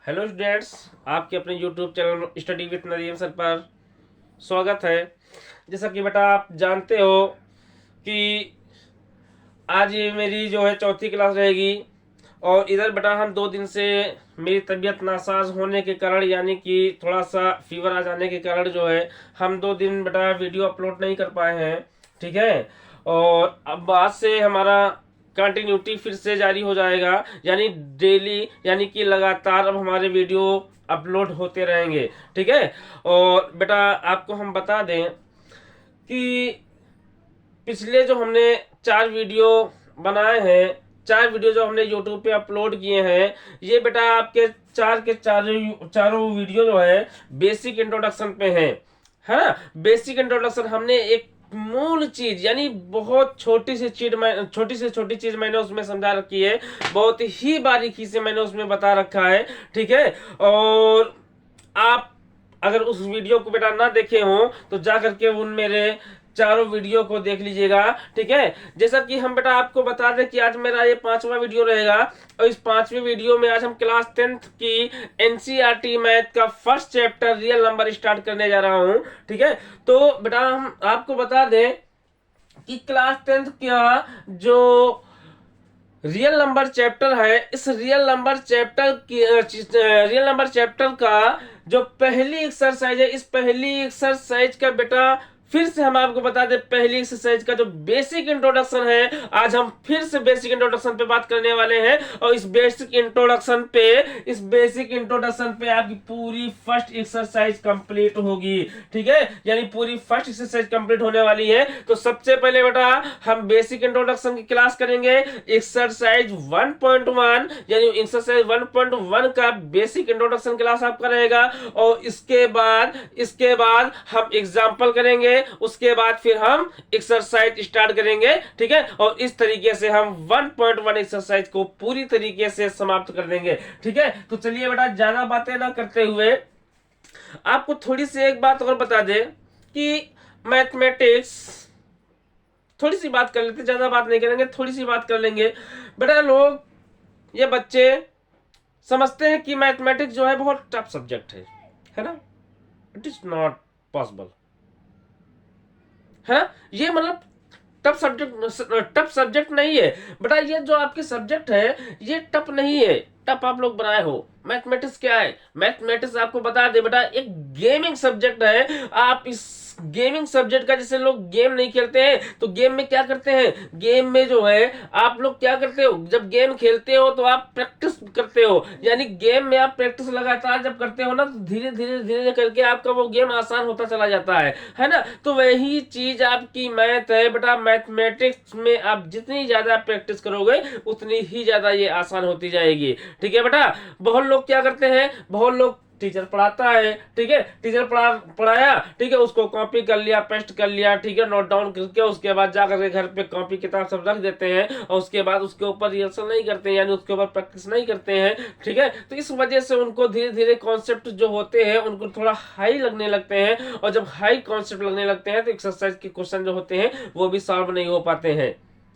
Hello students, आपके अपने YouTube channel study with Nadeem sir पर स्वागत है। जैसा कि बेटा आप जानते हो कि आज ये मेरी जो है चौथी क्लास रहेगी। और इधर बेटा हम 2 दिन से मेरी तबीयत नासाज होने के कारण यानी कि थोड़ा सा फीवर आ जाने के कारण जो है हम 2 दिन बेटा वीडियो अपलोड नहीं कर पाए हैं। ठीक है। और अब आज से हमारा कंटिन्यूटी फिर से जारी हो जाएगा, यानी डेली यानी कि लगातार अब हमारे वीडियो अपलोड होते रहेंगे। ठीक है। और बेटा आपको हम बता दें कि पिछले जो हमने 4 वीडियो बनाए हैं, 4 वीडियो जो हमने यूट्यूब पे अपलोड किए हैं, ये बेटा आपके चार के चारों वीडियो जो है बेसिक इंट्रोडक्शन पे हैं। है ना। बेसिक इंट्रोडक्शन हमने एक मूल चीज यानी बहुत छोटी चीज मैंने उसमें समझा रखी है, बहुत ही बारीकी से मैंने उसमें बता रखा है। ठीक है। और आप अगर उस वीडियो को बेटा ना देखे हो तो जा करके उन मेरे चारों वीडियो को देख लीजिएगा। ठीक है। जैसा कि हम बेटा आपको बता दें कि आज मेरा ये 5वां वीडियो रहेगा और इस 5वें वीडियो में आज हम क्लास 10th की एनसीईआरटी मैथ का first chapter real number start करने जा रहा हूं। ठीक है। तो बेटा हम आपको बता दें कि क्लास 10th का जो रियल नंबर चैप्टर है, इस रियल नंबर चैप्टर का जो पहली एक्सरसाइज है, इस पहली एक्सरसाइज का बेटा फिर से हम आपको बता दें, पहली एक्सरसाइज का जो बेसिक इंट्रोडक्शन है, आज हम फिर से बेसिक इंट्रोडक्शन पे बात करने वाले हैं। और इस बेसिक इंट्रोडक्शन पे आपकी पूरी फर्स्ट एक्सरसाइज कंप्लीट होगी। ठीक है। यानी पूरी फर्स्ट एक्सरसाइज कंप्लीट होने वाली है। तो सबसे पहले बेटा हम बेसिक इंट्रोडक्शन की क्लास करेंगे। एक्सरसाइज 1.1 यानी एक्सरसाइज 1.1 का बेसिक इंट्रोडक्शन क्लास आपका रहेगा। और इसके बाद हम एग्जाम्पल करेंगे, उसके बाद फिर हम एक्सरसाइज स्टार्ट करेंगे। ठीक है। और इस तरीके से हम 1.1 एक्सरसाइज को पूरी तरीके से समाप्त कर देंगे। ठीक है। तो चलिए बेटा ज्यादा बातें ना करते हुए आपको थोड़ी सी एक बात और बता दे कि मैथमेटिक्स, थोड़ी सी बात कर लेते, ज्यादा बात नहीं करेंगे, थोड़ी सी बात कर लेंगे। बेटा लोग ये बच्चे समझते हैं कि मैथमेटिक्स जो है बहुत टफ सब्जेक्ट है ना। इट इज नॉट पॉसिबल, है ना। ये मतलब टफ सब्जेक्ट नहीं है बेटा। ये जो आपके सब्जेक्ट है ये टफ नहीं है, टफ आप लोग बनाए हो। मैथमेटिक्स क्या है? मैथमेटिक्स आपको बता दे बेटा एक गेमिंग सब्जेक्ट है। आप इस गेमिंग सब्जेक्ट का, जैसे लोग गेम नहीं खेलते हैं तो गेम में क्या करते हैं, गेम में जो है आप लोग क्या करते हो, जब गेम खेलते हो तो आप प्रैक्टिस करते हो। यानी गेम में आप प्रैक्टिस लगातार जब करते हो ना तो धीरे धीरे धीरे करके आपका वो गेम आसान होता चला जाता है ना। तो वही चीज आपकी मैथ है बेटा। मैथमेटिक्स में आप जितनी ज्यादा प्रैक्टिस करोगे उतनी ही ज्यादा ये आसान होती जाएगी। ठीक है बेटा। बहुत लोग क्या करते हैं, बहुत लोग टीचर पढ़ाता है, ठीक है, टीचर पढ़ाया, ठीक है, उसको कॉपी कर लिया, पेस्ट कर लिया, ठीक है, नोट डाउन करके उसके बाद जाकर के घर पे कॉपी किताब सब रख देते हैं और उसके बाद उसके ऊपर रिहर्सल नहीं करते हैं, यानी उसके ऊपर प्रैक्टिस नहीं करते हैं। ठीक है। तो इस वजह से उनको धीरे धीरे कॉन्सेप्ट जो होते हैं उनको थोड़ा हाई लगने लगते हैं और जब हाई कॉन्सेप्ट लगने लगते हैं तो एक्सरसाइज के क्वेश्चन जो होते हैं वो भी सॉल्व नहीं हो पाते हैं,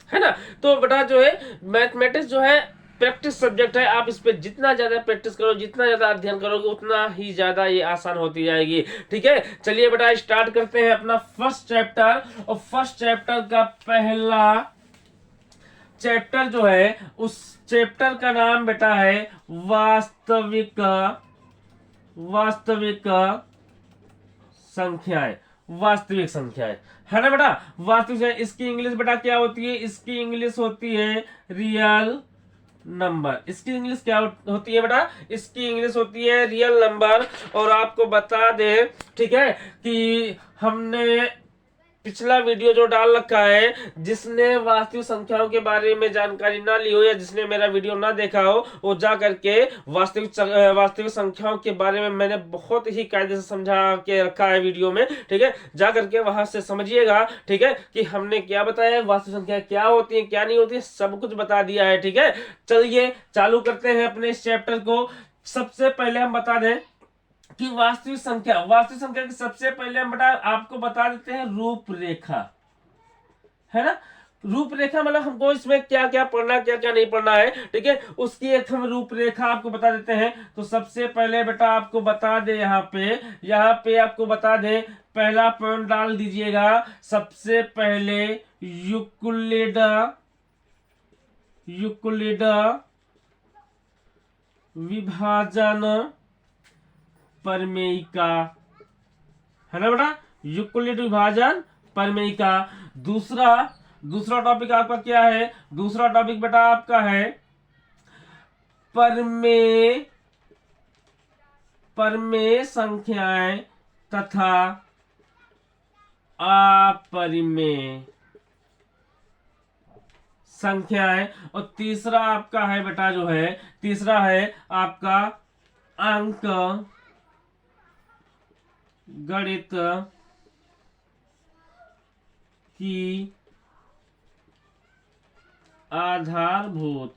है ना। तो बेटा जो है मैथमेटिक्स जो है प्रैक्टिस सब्जेक्ट है। आप इस पे जितना ज्यादा प्रैक्टिस करो, जितना ज्यादा अध्ययन करोगे उतना ही ज्यादा ये आसान होती जाएगी। ठीक है। चलिए बेटा स्टार्ट करते हैं अपना फर्स्ट चैप्टर। और फर्स्ट चैप्टर का पहला चैप्टर जो है उस चैप्टर का नाम बेटा है वास्तविक वास्तविक संख्याएं। वास्तविक संख्याएं, है ना बेटा। वास्तविक संख्या, इसकी इंग्लिश बेटा क्या होती है, इसकी इंग्लिश होती है रियल नंबर। इसकी इंग्लिश क्या होती है बेटा, इसकी इंग्लिश होती है रियल नंबर। और आपको बता दे, ठीक है, कि हमने पिछला वीडियो जो डाल रखा है, जिसने वास्तविक संख्याओं के बारे में जानकारी ना ली हो या जिसने मेरा वीडियो ना देखा हो वो जा करके वास्तविक संख्याओं के बारे में मैंने बहुत ही कायदे से समझा के रखा है वीडियो में। ठीक है। जा करके वहां से समझिएगा, ठीक है, कि हमने क्या बताया, वास्तविक संख्या क्या होती है क्या नहीं होती है, सब कुछ बता दिया है। ठीक है। चलिए चालू करते हैं अपने इस चैप्टर को। सबसे पहले हम बता दें कि वास्तविक संख्या की सबसे पहले हम बेटा आपको बता देते हैं रूपरेखा, है ना। रूपरेखा मतलब हमको इसमें क्या क्या पढ़ना है क्या क्या नहीं पढ़ना है, ठीक है, उसकी एक हम रूपरेखा आपको बता देते हैं। तो सबसे पहले बेटा आपको बता दे, यहाँ पे आपको बता दे, पहला पॉइंट डाल दीजिएगा। सबसे पहले यूक्लिड विभाजन प्रमेयिका, है ना बेटा, यूक्लिड विभाजन प्रमेयिका। दूसरा टॉपिक आपका क्या है? दूसरा टॉपिक बेटा आपका है परमेय संख्याएं तथा अपरिमेय संख्याएं। और तीसरा आपका है बेटा जो है, तीसरा है आपका अंक गणित की आधारभूत,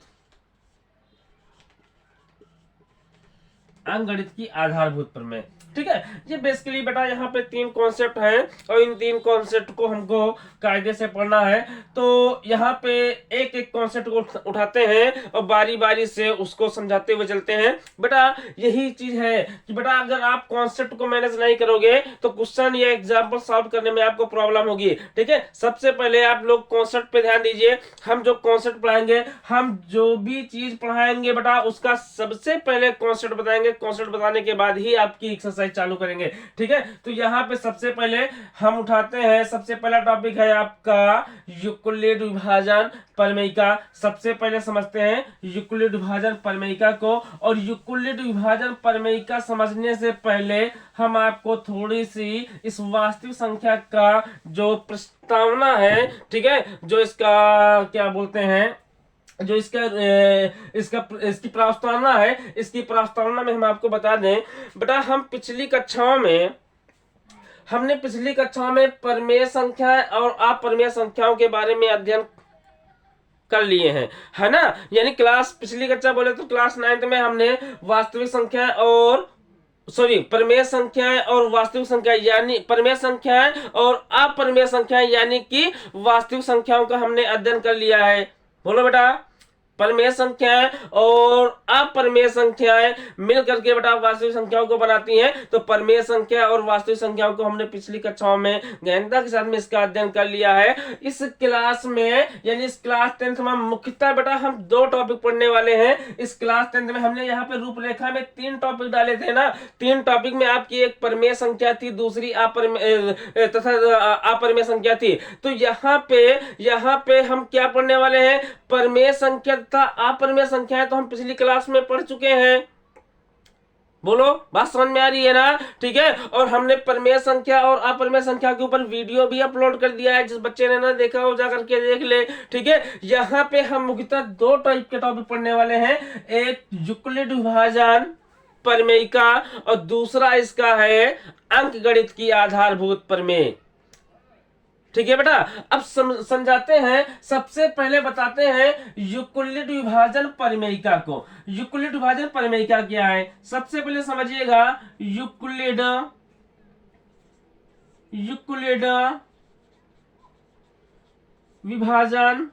अंकगणित की आधारभूत प्रमेय, ठीक है। ये बेसिकली बेटा यहाँ पे 3 कॉन्सेप्ट हैं और इन 3 कॉन्सेप्ट को हमको कायदे से पढ़ना है। तो यहाँ पे एक एक कॉन्सेप्ट को उठाते हैं और बारी बारी से उसको समझाते हुए चलते हैं। बेटा यही चीज है कि बेटा अगर आप कॉन्सेप्ट को मैनेज नहीं करोगे तो क्वेश्चन या एग्जाम्पल सॉल्व करने में आपको प्रॉब्लम होगी, ठीक है। सबसे पहले आप लोग कॉन्सेप्ट पे ध्यान दीजिए। हम जो कॉन्सेप्ट पढ़ाएंगे, हम जो भी चीज पढ़ाएंगे बेटा उसका सबसे पहले कॉन्सेप्ट बताएंगे। कॉन्सेप्ट बताने के बाद ही आपकी एक्सरसाइज चालू करेंगे, ठीक है। तो यहाँ पे सबसे पहले हम उठाते हैं, सबसे पहला टॉपिक है आपका यूक्लिड विभाजन प्रमेयिका। सबसे पहले समझते हैं यूक्लिड विभाजन प्रमेयिका को। और यूक्लिड विभाजन प्रमेयिका समझने से पहले हम आपको थोड़ी सी इस वास्तविक संख्या का जो प्रस्तावना है, ठीक है, जो इसका क्या बोलते हैं, जो इसकी प्रस्तावना है, इसकी प्रस्तावना में हम आपको बता दें बेटा, हमने पिछली कक्षाओं में परमेय संख्या और अपरमेय संख्याओं के बारे में अध्ययन कर लिए हैं, है ना। यानी पिछली कक्षा बोले तो क्लास 9th में हमने वास्तविक संख्या और परमेय संख्याएं और वास्तविक संख्या, यानी परमेय संख्याएं और अपरमेय संख्याएं यानी कि वास्तविक संख्याओं का हमने अध्ययन कर लिया है। बोलो बेटा, परमेय संख्याएं और अपरमेय संख्याएं मिल करके बेटा वास्तविक संख्याओं को बनाती हैं। तो परमेय संख्या और वास्तविक संख्याओं को हमने पिछली कक्षाओं में गहनता के साथ में इसका अध्ययन कर लिया है। इस क्लास में यानी इस क्लास 10th में मुख्यतः बेटा हम 2 टॉपिक पढ़ने वाले हैं। इस क्लास 10th में हमने यहाँ पे रूपरेखा में 3 टॉपिक डाले थे ना। 3 टॉपिक में आपकी एक परमेय संख्या थी, दूसरी अपरमेय संख्या थी। तो यहाँ पे हम क्या पढ़ने वाले हैं? परमेय संख्या तथा अपरमेय संख्याएं तो हम पिछली क्लास में पढ़ चुके हैं। बोलो, बात समझ में आ रही है ना, ठीक है। और हमने परमेय संख्या और अपरमेय संख्या के ऊपर वीडियो भी अपलोड कर दिया है, जिस बच्चे ने ना देखा हो जाकर के देख ले, ठीक है। यहाँ पे हम मुख्यतः 2 टाइप के टॉपिक पढ़ने वाले हैं, एक यूक्लिड विभाजन प्रमेयिका और दूसरा इसका है अंकगणित की आधारभूत प्रमेय, ठीक है बेटा। अब समझाते हैं, सबसे पहले बताते हैं यूक्लिड विभाजन प्रमेयिका को। यूक्लिड विभाजन प्रमेयिका क्या है? सबसे पहले समझिएगा यूक्लिड विभाजन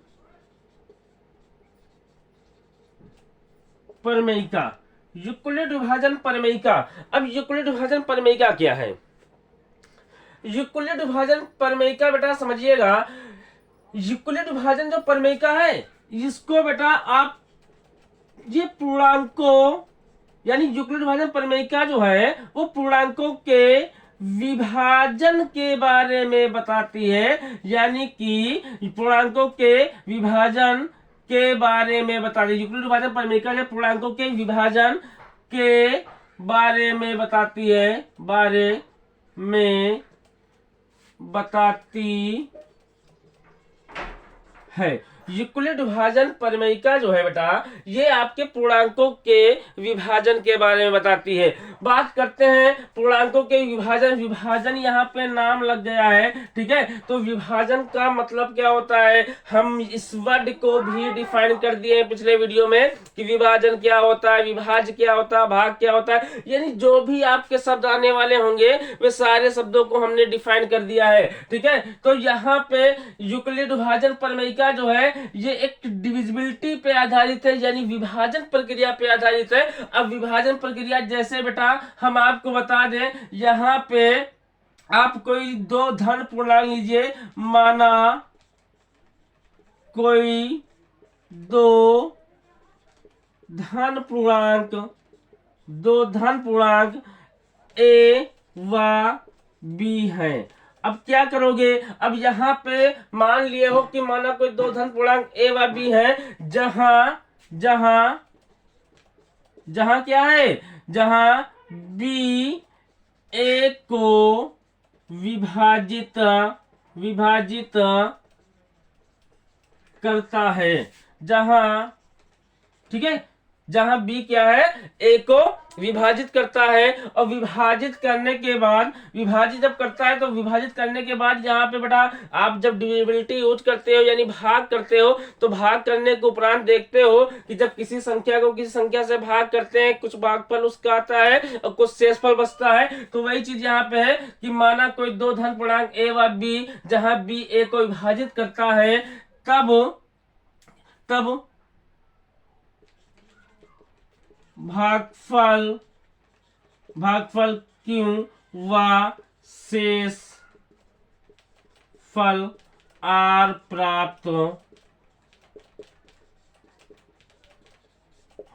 प्रमेयिका, यूक्लिड विभाजन प्रमेयिका। अब यूक्लिड विभाजन प्रमेयिका क्या है? यूक्लिड विभाजन प्रमेयिका बेटा समझिएगा, यूक्लिड विभाजन जो प्रमेयिका है इसको बेटा आप ये पूर्णांकों, यानी यूक्लिड विभाजन प्रमेयिका जो है वो पूर्णांकों के विभाजन के बारे में बताती है, यानी कि पूर्णांकों के विभाजन के बारे में बताती है। यूक्लिड विभाजन प्रमेयिका जो पूर्णांकों के विभाजन के बारे में बताती है, यूक्लिड विभाजन परिमेयिका जो है बेटा, ये आपके पूर्णांकों के विभाजन के बारे में बताती है। बात करते हैं पूर्णांकों के विभाजन। विभाजन यहाँ पे नाम लग गया है, ठीक है। तो विभाजन का मतलब क्या होता है, हम इस वर्ड को भी डिफाइन कर दिए हैं पिछले वीडियो में कि विभाजन क्या होता है, विभाज्य क्या होता है, भाग क्या होता है। यानी जो भी आपके शब्द आने वाले होंगे वे सारे शब्दों को हमने डिफाइन कर दिया है, ठीक है। तो यहाँ पे यूक्लिड विभाजन परिमेयिका जो है ये एक डिविजिबिलिटी पे आधारित है, यानी विभाजन प्रक्रिया पे आधारित है। अब विभाजन प्रक्रिया जैसे बेटा हम आपको बता दें, यहाँ पे आप कोई दो धन पूर्णांक लीजिए, माना कोई दो धन पूर्णांक ए व बी है। अब क्या करोगे, अब यहाँ पे मान लिए हो कि माना कोई दो धन पूर्णांक ए व बी है, जहां क्या है, जहां बी ए को विभाजित करता है, जहां, ठीक है, जहां बी क्या है, ए को विभाजित करता है। और विभाजित करने के बाद, विभाजित जब करता है तो विभाजित करने के बाद यहाँ पे बेटा आप जब डिविजिबिलिटी यूज करते हो यानी भाग करते हो, तो भाग करने के उपरांत देखते हो कि जब किसी संख्या को किसी संख्या से भाग करते हैं, कुछ भागफल उसका आता है और कुछ शेषफल बचता है। तो वही चीज यहाँ पे है कि माना कोई दो धन पूर्णांक ए व बी, जहां बी ए को विभाजित करता है, तब भागफल क्यों व शेषफल आर प्राप्त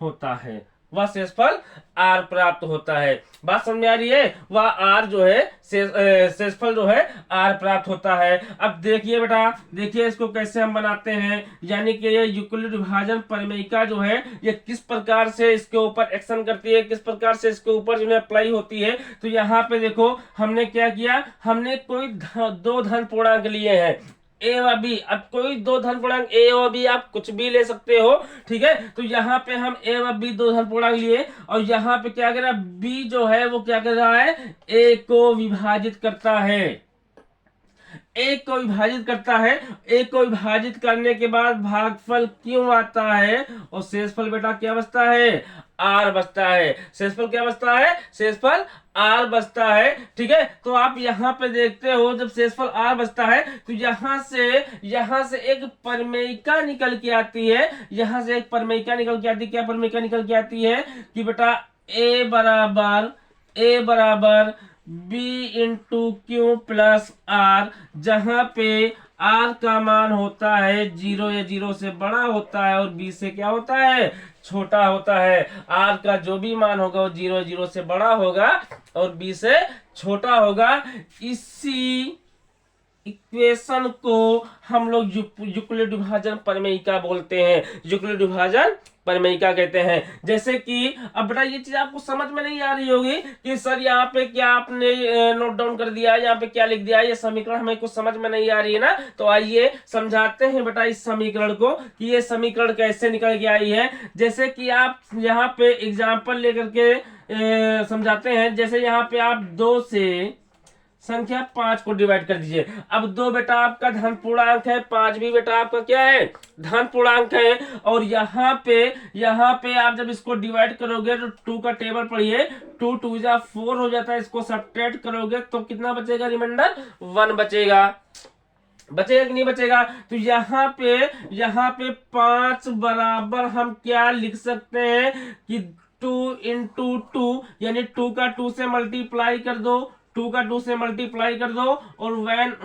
होता है, वह शेषफल आर प्राप्त होता है। बात समझ में आ रही है, वह आर जो है शेषफल जो है आर प्राप्त होता है। अब देखिए बेटा, देखिए इसको कैसे हम बनाते हैं, यानी कि ये यूक्लिड विभाजन परिमेयिका जो है ये किस प्रकार से इसके ऊपर एक्शन करती है, किस प्रकार से इसके ऊपर जो है अप्लाई होती है। तो यहाँ पे देखो हमने क्या किया, हमने कोई दो धन पूर्णांक लिए हैं ए व बी। अब कोई दो धन पूर्णांक ए और बी आप कुछ भी ले सकते हो, ठीक है। तो यहाँ पे हम ए व बी दो धन पूर्णांक लिए और यहाँ पे क्या कर रहा है, बी जो है वो क्या कर रहा है, ए को विभाजित करता है, एक को विभाजित करता है। एक को विभाजित करने के बाद भागफल क्यों आता है और शेषफल बेटा क्या बचता है, आर बचता है। शेषफल क्या बचता है, शेषफल आर बचता है, ठीक है। तो आप यहाँ पे देखते हो जब शेषफल आर बचता है तो यहाँ से एक परिमेयिका निकल के आती है, यहाँ से एक परिमेयिका निकल के आती है। क्या परिमेयिका निकल के आती है कि बेटा ए बराबर B into Q plus are, जहां पे आर का मान होता है 0 या 0 से बड़ा होता है और बी से क्या होता है, छोटा होता है। आर का जो भी मान होगा वो 0 0 से बड़ा होगा और बी से छोटा होगा। इसी इक्वेशन को हम लोग यूक्लिड विभाजन परिमेयिका बोलते हैं, यूक्लिड विभाजन परिमेयिका कहते हैं। जैसे कि अब बेटा ये चीज आपको समझ में नहीं आ रही होगी कि सर यहाँ पे क्या आपने नोट डाउन कर दिया है, यहाँ पे क्या लिख दिया है, ये समीकरण हमें कुछ समझ में नहीं आ रही है ना। तो आइए समझाते हैं बेटा इस समीकरण को कि ये समीकरण कैसे निकल के आई है। जैसे कि आप यहाँ पे एग्जाम्पल लेकर के समझाते हैं। जैसे यहाँ पे आप 2 से संख्या 5 को डिवाइड कर दीजिए। अब 2 बेटा आपका धन पूर्णांक है, 5 भी बेटा आपका क्या है, धन पूर्णांक है। और यहाँ पे आप जब इसको डिवाइड करोगे तो 2 का टेबल पढ़िए, 2 2 जा 4 हो जाता है। इसको सब्ट्रैक्ट करोगे तो कितना बचेगा, रिमाइंडर 1 बचेगा कि नहीं बचेगा। तो यहाँ पे 5 बराबर हम क्या लिख सकते हैं कि 2 इंटू 2, यानी 2 का 2 से मल्टीप्लाई कर दो, 2 का 2 से मल्टीप्लाई कर दो और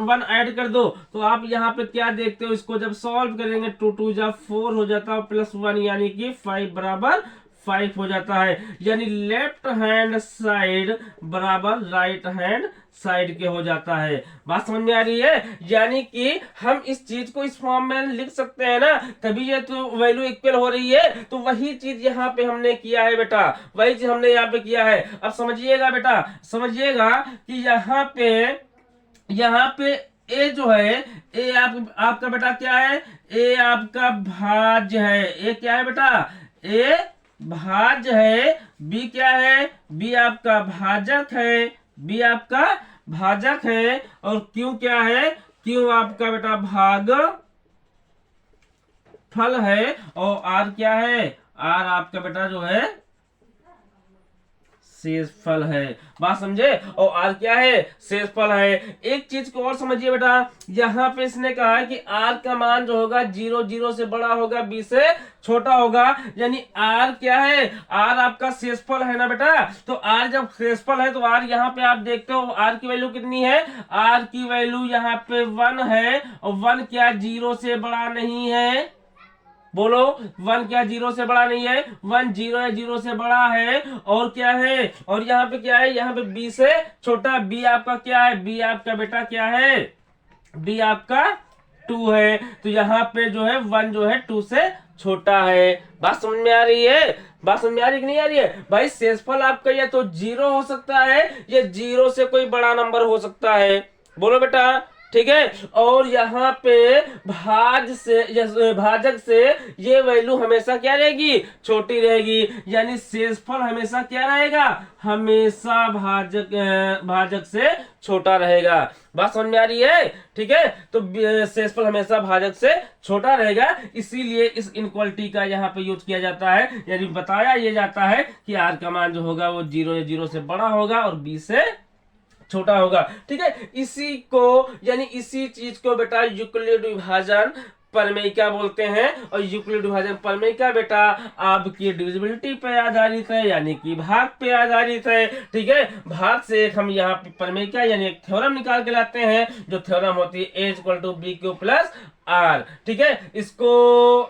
1 ऐड कर दो। तो आप यहाँ पे क्या देखते हो, इसको जब सॉल्व करेंगे 2 2 जा 4 हो जाता है प्लस 1 यानी कि 5 बराबर 5 हो जाता है। यानी लेफ्ट हैंड साइड बराबर राइट हैंड साइड के हो जाता है। बात समझ में आ रही है, यानी कि हम इस चीज को इस फॉर्म में लिख सकते हैं ना, तभी ये तो वैल्यू इक्वल हो रही है। तो वही चीज यहाँ पे हमने किया है बेटा, वही चीज हमने यहाँ पे किया है। अब समझिएगा बेटा, समझिएगा कि यहाँ पे ए जो है, ए आपका बेटा क्या है, ए आपका भाज्य है। ए क्या है बेटा, ए भाज्य है। बी क्या है, बी आपका भाजक है। बी आपका भाजक है। और क्यू क्या है, क्यू आपका बेटा भाग फल है। और आर क्या है, आर आपका बेटा जो है शेषफल है। बात समझे। और आर क्या है, शेषफल है। एक चीज को और समझिए बेटा, यहाँ पे इसने कहा है कि आर का मान जो होगा 0 0 से बड़ा होगा, बी से छोटा होगा। यानी आर क्या है, आर आपका शेषफल है ना बेटा। तो आर जब शेषफल है तो आर यहाँ पे आप देखते हो आर की वैल्यू कितनी है, आर की वैल्यू यहाँ पे 1 है। और 1 क्या 0 से बड़ा नहीं है, बोलो 1 क्या 0 से बड़ा नहीं है, 1 0 या 0 से बड़ा है। और क्या है, और यहाँ पे क्या है, यहाँ पे बी से छोटा। बी आपका क्या है, बी आपका बेटा क्या है, बी आपका 2 है। तो यहाँ पे जो है 1 जो है 2 से छोटा है। बात समझ में आ रही है, बात समझ में आ रही कि नहीं आ रही है भाई। शेषफल आपका या तो 0 हो सकता है या 0 से कोई बड़ा नंबर हो सकता है, बोलो बेटा, ठीक है। और यहाँ पे भाजक से ये वैल्यू हमेशा क्या रहेगी, छोटी रहेगी। यानी शेषफल हमेशा क्या रहेगा, हमेशा भाजक से छोटा रहेगा। बात समझ में आ रही है, ठीक है। तो शेषफल हमेशा भाजक से छोटा रहेगा, इसीलिए इस इनक्वालिटी का यहाँ पे यूज किया जाता है। यानी बताया ये जाता है कि आर का मान जो होगा वो 0 या 0 से बड़ा होगा और बी से छोटा होगा, ठीक है। इसी को यानी इसी चीज को बेटा यूक्लिड विभाजन प्रमेयिका बोलते हैं। और यूक्लिड विभाजन प्रमेयिका बेटा आपकी डिविजिबिलिटी पे आधारित है, यानी कि भाग पे आधारित है, ठीक है। भाग से एक हम यहाँ पे प्रमेयिका यानी एक थ्योरम निकाल के लाते हैं, जो थ्योरम होती है A=BQ + R, ठीक है। इसको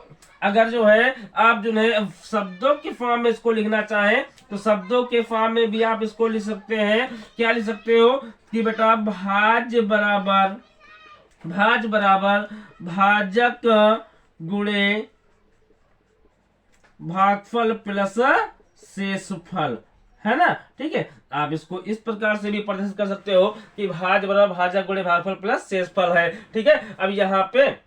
अगर जो है आप जो है शब्दों के फॉर्म में इसको लिखना चाहें तो शब्दों के फॉर्म में भी आप इसको लिख सकते हैं। क्या लिख सकते हो कि बेटा भाज्य बराबर भाजक गुणे भागफल प्लस शेषफल, है ना, ठीक है। आप इसको इस प्रकार से भी प्रदर्शित कर सकते हो कि भाज्य बराबर भाजक गुणे भागफल प्लस शेषफल है, ठीक है। अब यहाँ पे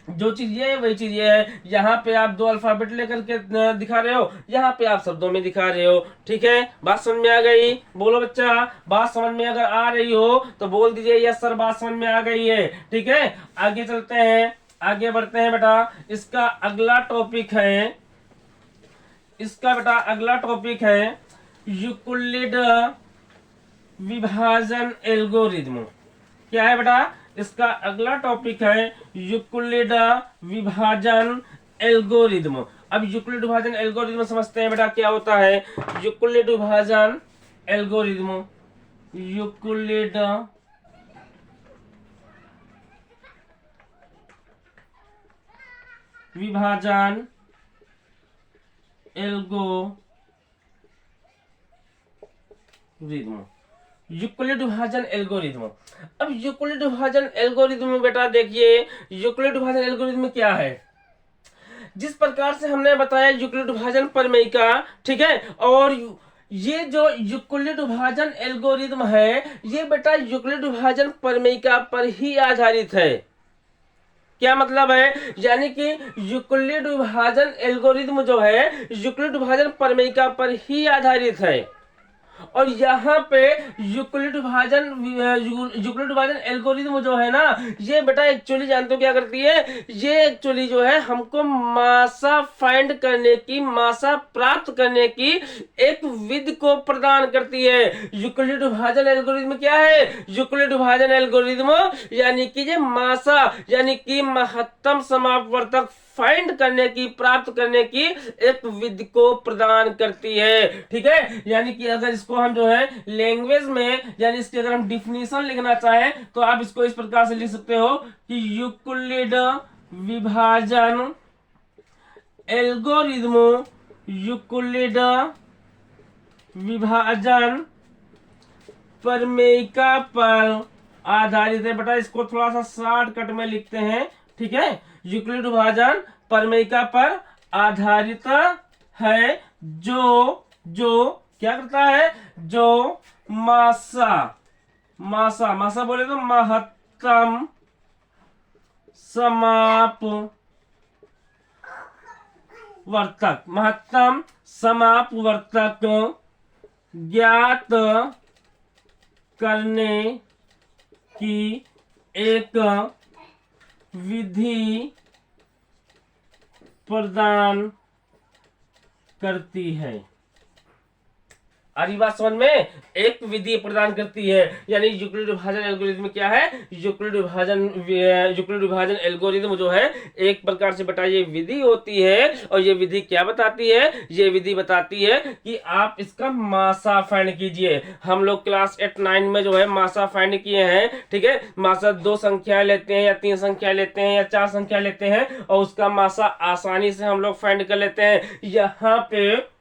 जो चीज ये है वही चीज ये है। यहाँ पे आप 2 अल्फाबेट लेकर के दिखा रहे हो, यहाँ पे आप शब्दों में दिखा रहे हो, ठीक है। बात समझ में आ गई, बोलो बच्चा। बात समझ में अगर आ रही हो तो बोल दीजिए यस सर, बात समझ में आ गई है, ठीक है। आगे चलते हैं, आगे बढ़ते हैं बेटा। इसका अगला टॉपिक है, इसका बेटा अगला टॉपिक है यूक्लिड विभाजन एल्गोरिथम। क्या है बेटा, इसका अगला टॉपिक है यूक्लिड विभाजन एल्गोरिथम। अब यूक्लिड विभाजन एल्गोरिथम समझते हैं बेटा क्या होता है। यूक्लिड विभाजन एल्गोरिथम, यूक्लिड विभाजन एल्गोरिथम, यूक्लिड विभाजन एल्गोरिथम। अब यूक्लिड विभाजन एल्गोरिथम में बेटा देखिए, यूक्लिड विभाजन एल्गोरिथम क्या है। जिस प्रकार से हमने बताया यूक्लिड विभाजन प्रमेयिका, ठीक है। और ये जो यूक्लिड विभाजन एल्गोरिथम है ये बेटा यूक्लिड विभाजन प्रमेयिका पर ही आधारित है। क्या मतलब है, यानी कि यूक्लिड विभाजन एल्गोरिथम जो है यूक्लिड विभाजन प्रमेयिका पर ही आधारित है। और यहाँ पे यूक्लिड विभाजन एल्गोरिथम जो है ना, ये बेटा एक्चुअली जानते हो क्या करती है, ये एक्चुअली जो है हमको मासा फाइंड करने की, मासा प्राप्त करने की एक विधि को प्रदान करती है। यूक्लिड विभाजन एल्गोरिथम क्या है, यूक्लिड विभाजन एल्गोरिथम यानी कि ये मासा यानी कि महत्तम समापवर्तक फाइंड करने की, प्राप्त करने की एक विधि को प्रदान करती है, ठीक है। यानी कि अगर इसको हम जो है लैंग्वेज में यानी इसकी अगर हम डिफिनीशन लिखना चाहें तो आप इसको इस प्रकार से लिख सकते हो कि यूक्लिड विभाजन एल्गोरिथम, यूक्लिड विभाजन प्रमेयिका पर आधारित है। बेटा इसको थोड़ा सा शॉर्टकट में लिखते हैं, ठीक है। यूक्लिड विभाजन प्रमेयिका पर आधारित है, जो क्या करता है, जो मासा बोले तो महत्तम समापवर्तक, महत्तम समापवर्तक ज्ञात करने की एक विधि प्रदान करती है। आ रही बात समझ में? एक विधि प्रदान करती है, यानी यूक्लिड विभाजन एल्गोरिथम क्या है? यूक्लिड विभाजन एल्गोरिथम जो है एक प्रकार से बेटा ये विधि होती है, और ये विधि क्या बताती है? ये विधि बताती है कि आप इसका मासा फाइंड कीजिए। हम लोग क्लास 8-9 में जो है मासा फाइंड किए हैं, ठीक है। मासा 2 संख्या लेते हैं या 3 संख्या लेते हैं या 4 संख्या लेते हैं, और उसका मासा आसानी से हम लोग फाइंड कर लेते हैं। यहाँ पे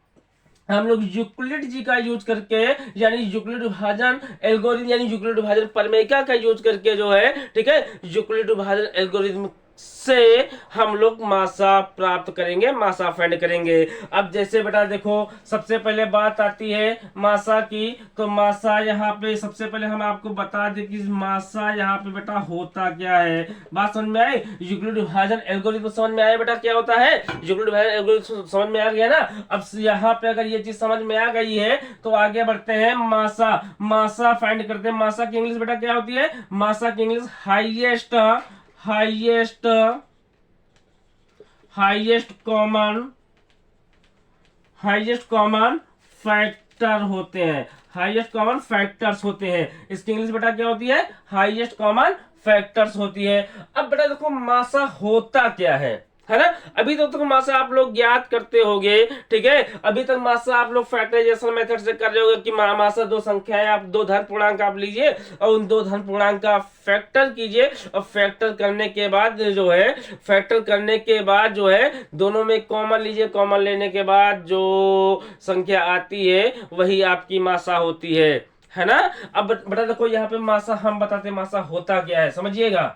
हम लोग यूक्लिड जी का यूज करके, यानी यूक्लिड विभाजन एल्गोरिथम यानी यूक्लिड विभाजन प्रमेयिका का यूज करके जो है, ठीक है, यूक्लिड विभाजन एल्गोरिथम से हम लोग मासा प्राप्त करेंगे, मासा फाइंड करेंगे। अब जैसे बेटा देखो, सबसे पहले बात आती है मासा की, तो मासा यहाँ पे सबसे पहले हम आपको बता दें कि मासा यहाँ पे बेटा होता क्या है। बात समझ में आई? यूक्लिड विभाजन एल्गोरिथम समझ में आया बेटा क्या होता है? यूक्लिड विभाजन एल्गोरिथम समझ में आ गया ना? अब यहाँ पे अगर ये चीज समझ में आ गई है तो आगे बढ़ते हैं। मासा फाइंड करते हैं। मासा की इंग्लिश बेटा क्या होती है? मासा की इंग्लिश हाईएस्ट कॉमन फैक्टर होते हैं। हाईएस्ट कॉमन फैक्टर्स होते हैं। इसकी इंग्लिश बेटा क्या होती है? हाईएस्ट कॉमन फैक्टर्स होती है। अब बेटा देखो मासा होता क्या है ना? अभी तक तो मासा आप लोग ज्ञात करते होंगे, ठीक है। अभी तक मासा आप लोग फैक्टराइजेशन मेथड से कर रहे होंगे कि मासा 2 संख्या है, आप 2 धन पूर्णांक आप लीजिए और उन 2 धन पूर्णांक का फैक्टर कीजिए, और फैक्टर करने के बाद जो है दोनों में कॉमन लीजिए। कॉमन लेने के बाद जो संख्या आती है वही आपकी मासा होती है ना? अब बेटा देखो यहाँ पे मासा हम बताते हैं मासा होता क्या है, समझिएगा।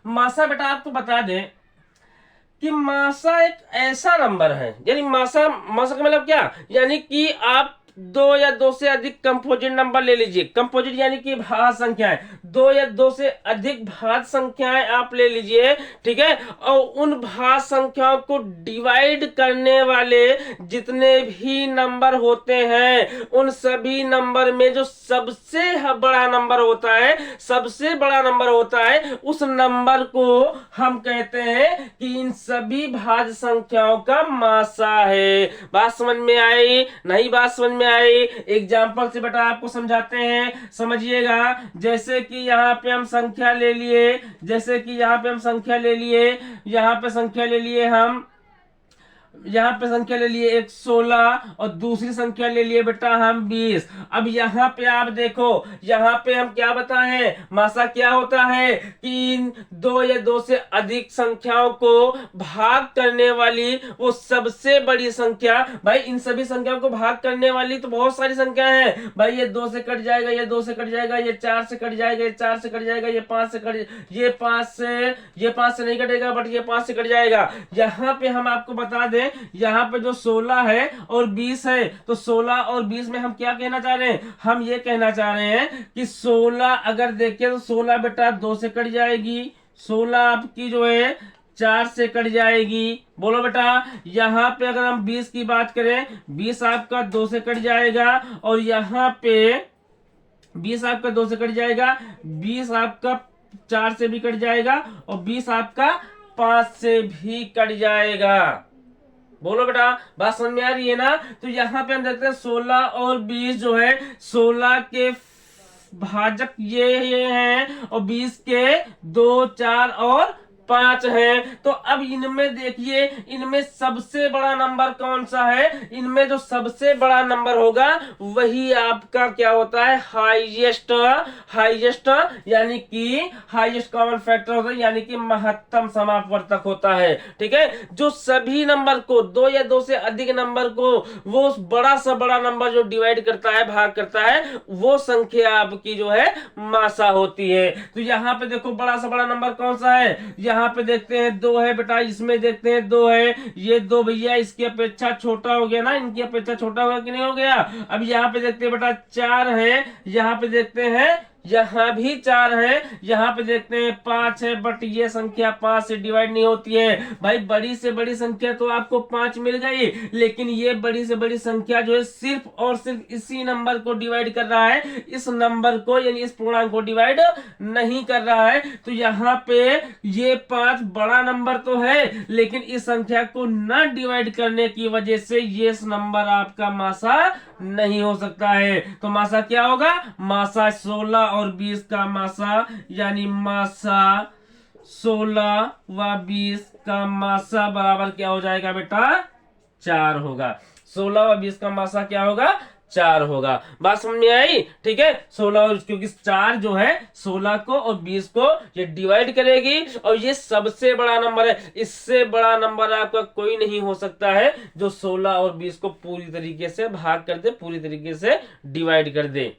मासा बेटा आपको बता दें कि मासा एक ऐसा नंबर है, यानी मासा का मतलब क्या? यानी कि आप 2 या 2 से अधिक कंपोजिट नंबर ले लीजिए। कंपोजिट यानी कि भाज्य संख्याएं, 2 या 2 से अधिक भाज्य संख्याएं आप ले लीजिए, ठीक है। और उन भाज्य संख्याओं को डिवाइड करने वाले जितने भी नंबर होते हैं, उन सभी नंबर में जो सबसे बड़ा नंबर होता है, उस नंबर को हम कहते हैं कि इन सभी भाज्य संख्याओं का मासा है। बात समझ में आई? नहीं बात समझ में आई? एग्जाम्पल से बेटा आपको समझाते हैं, समझिएगा। जैसे कि यहाँ पे हम संख्या ले लिए, यहाँ पे संख्या ले लिए एक 16 और दूसरी संख्या ले लिए बेटा हम 20। अब यहाँ पे आप देखो, यहाँ पे हम क्या बताएं? मासा क्या होता है कि इन 2 या 2 से अधिक संख्याओं को भाग करने वाली वो सबसे बड़ी संख्या। भाई इन सभी संख्याओं को भाग करने वाली तो बहुत सारी संख्या है भाई। ये 2 से कट जाएगा, ये 2 से कट जाएगा, ये 4 से कट जाएगा, ये 4 से कट जाएगा, ये 5 से नहीं कटेगा, बट ये 5 से कट जाएगा। यहाँ पे हम आपको बता दें, यहाँ पे जो 16 है और 20 है, तो 16 और 20 में हम क्या कहना चाह रहे हैं? हम ये कहना चाह रहे हैं कि 16 अगर देखें तो 16 बेटा 2 से कट जाएगी, 16 आपकी जो है 4 से कट जाएगी। बोलो बेटा। यहाँ पे अगर हम 20 की बात करें, 20 आपका 2 से कट जाएगा, और यहाँ पे 20 आपका 2 से कट जाएगा, 20 आपका 4 से भी कट जाएगा, और 20 आपका 5 से भी कट जाएगा। बोलो बेटा, बात समझ में आ रही है ना? तो यहाँ पे हम देखते हैं 16 और 20 जो है 16 के भाजक ये हैं, और 20 के 2, 4 और 5 है। तो अब इनमें देखिए, इनमें सबसे बड़ा नंबर कौन सा है? इनमें जो सबसे बड़ा नंबर होगा वही आपका क्या होता है? हाईएस्ट यानी कि हाईएस्ट कॉमन फैक्टर होता है, यानी कि महत्तम समापवर्तक होता है, ठीक है। जो सभी नंबर को 2 या 2 से अधिक नंबर को वो बड़ा सा बड़ा नंबर जो डिवाइड करता है, भाग करता है, वो संख्या आपकी जो है मासा होती है। तो यहाँ पे देखो बड़ा सा बड़ा नंबर कौन सा है? यहाँ पे देखते हैं 2 है बेटा, इसमें देखते हैं 2 है, ये 2 भैया इसकी अपेक्षा छोटा हो गया ना, इनकी अपेक्षा छोटा होगा कि नहीं हो गया? अब यहाँ पे देखते हैं बेटा 4 है, यहाँ पे देखते हैं यहाँ भी 4 है, यहाँ पे देखते हैं 5 है, बट ये संख्या 5 से डिवाइड नहीं होती है। भाई बड़ी से बड़ी संख्या तो आपको 5 मिल गई, लेकिन ये बड़ी से बड़ी संख्या जो है सिर्फ और सिर्फ इसी नंबर को डिवाइड कर रहा है, इस नंबर को यानी इस पूर्णांक को डिवाइड नहीं कर रहा है। तो यहाँ पे ये 5 बड़ा नंबर तो है, लेकिन इस संख्या को न डिवाइड करने की वजह से ये नंबर आपका मासा नहीं हो सकता है। तो मासा क्या होगा? मासा 16 और 20 का मासा, यानी मासा 16 व 20 का मासा बराबर क्या हो जाएगा बेटा? 4 होगा। 16 और 20 का मासा क्या होगा? 4 होगा। बात समझ में आई? ठीक है। 16 और क्योंकि 4 जो है 16 को और 20 को ये डिवाइड करेगी, और ये सबसे बड़ा नंबर है। इससे बड़ा नंबर आपका कोई नहीं हो सकता है जो 16 और 20 को पूरी तरीके से भाग कर दे, पूरी तरीके से डिवाइड कर दे।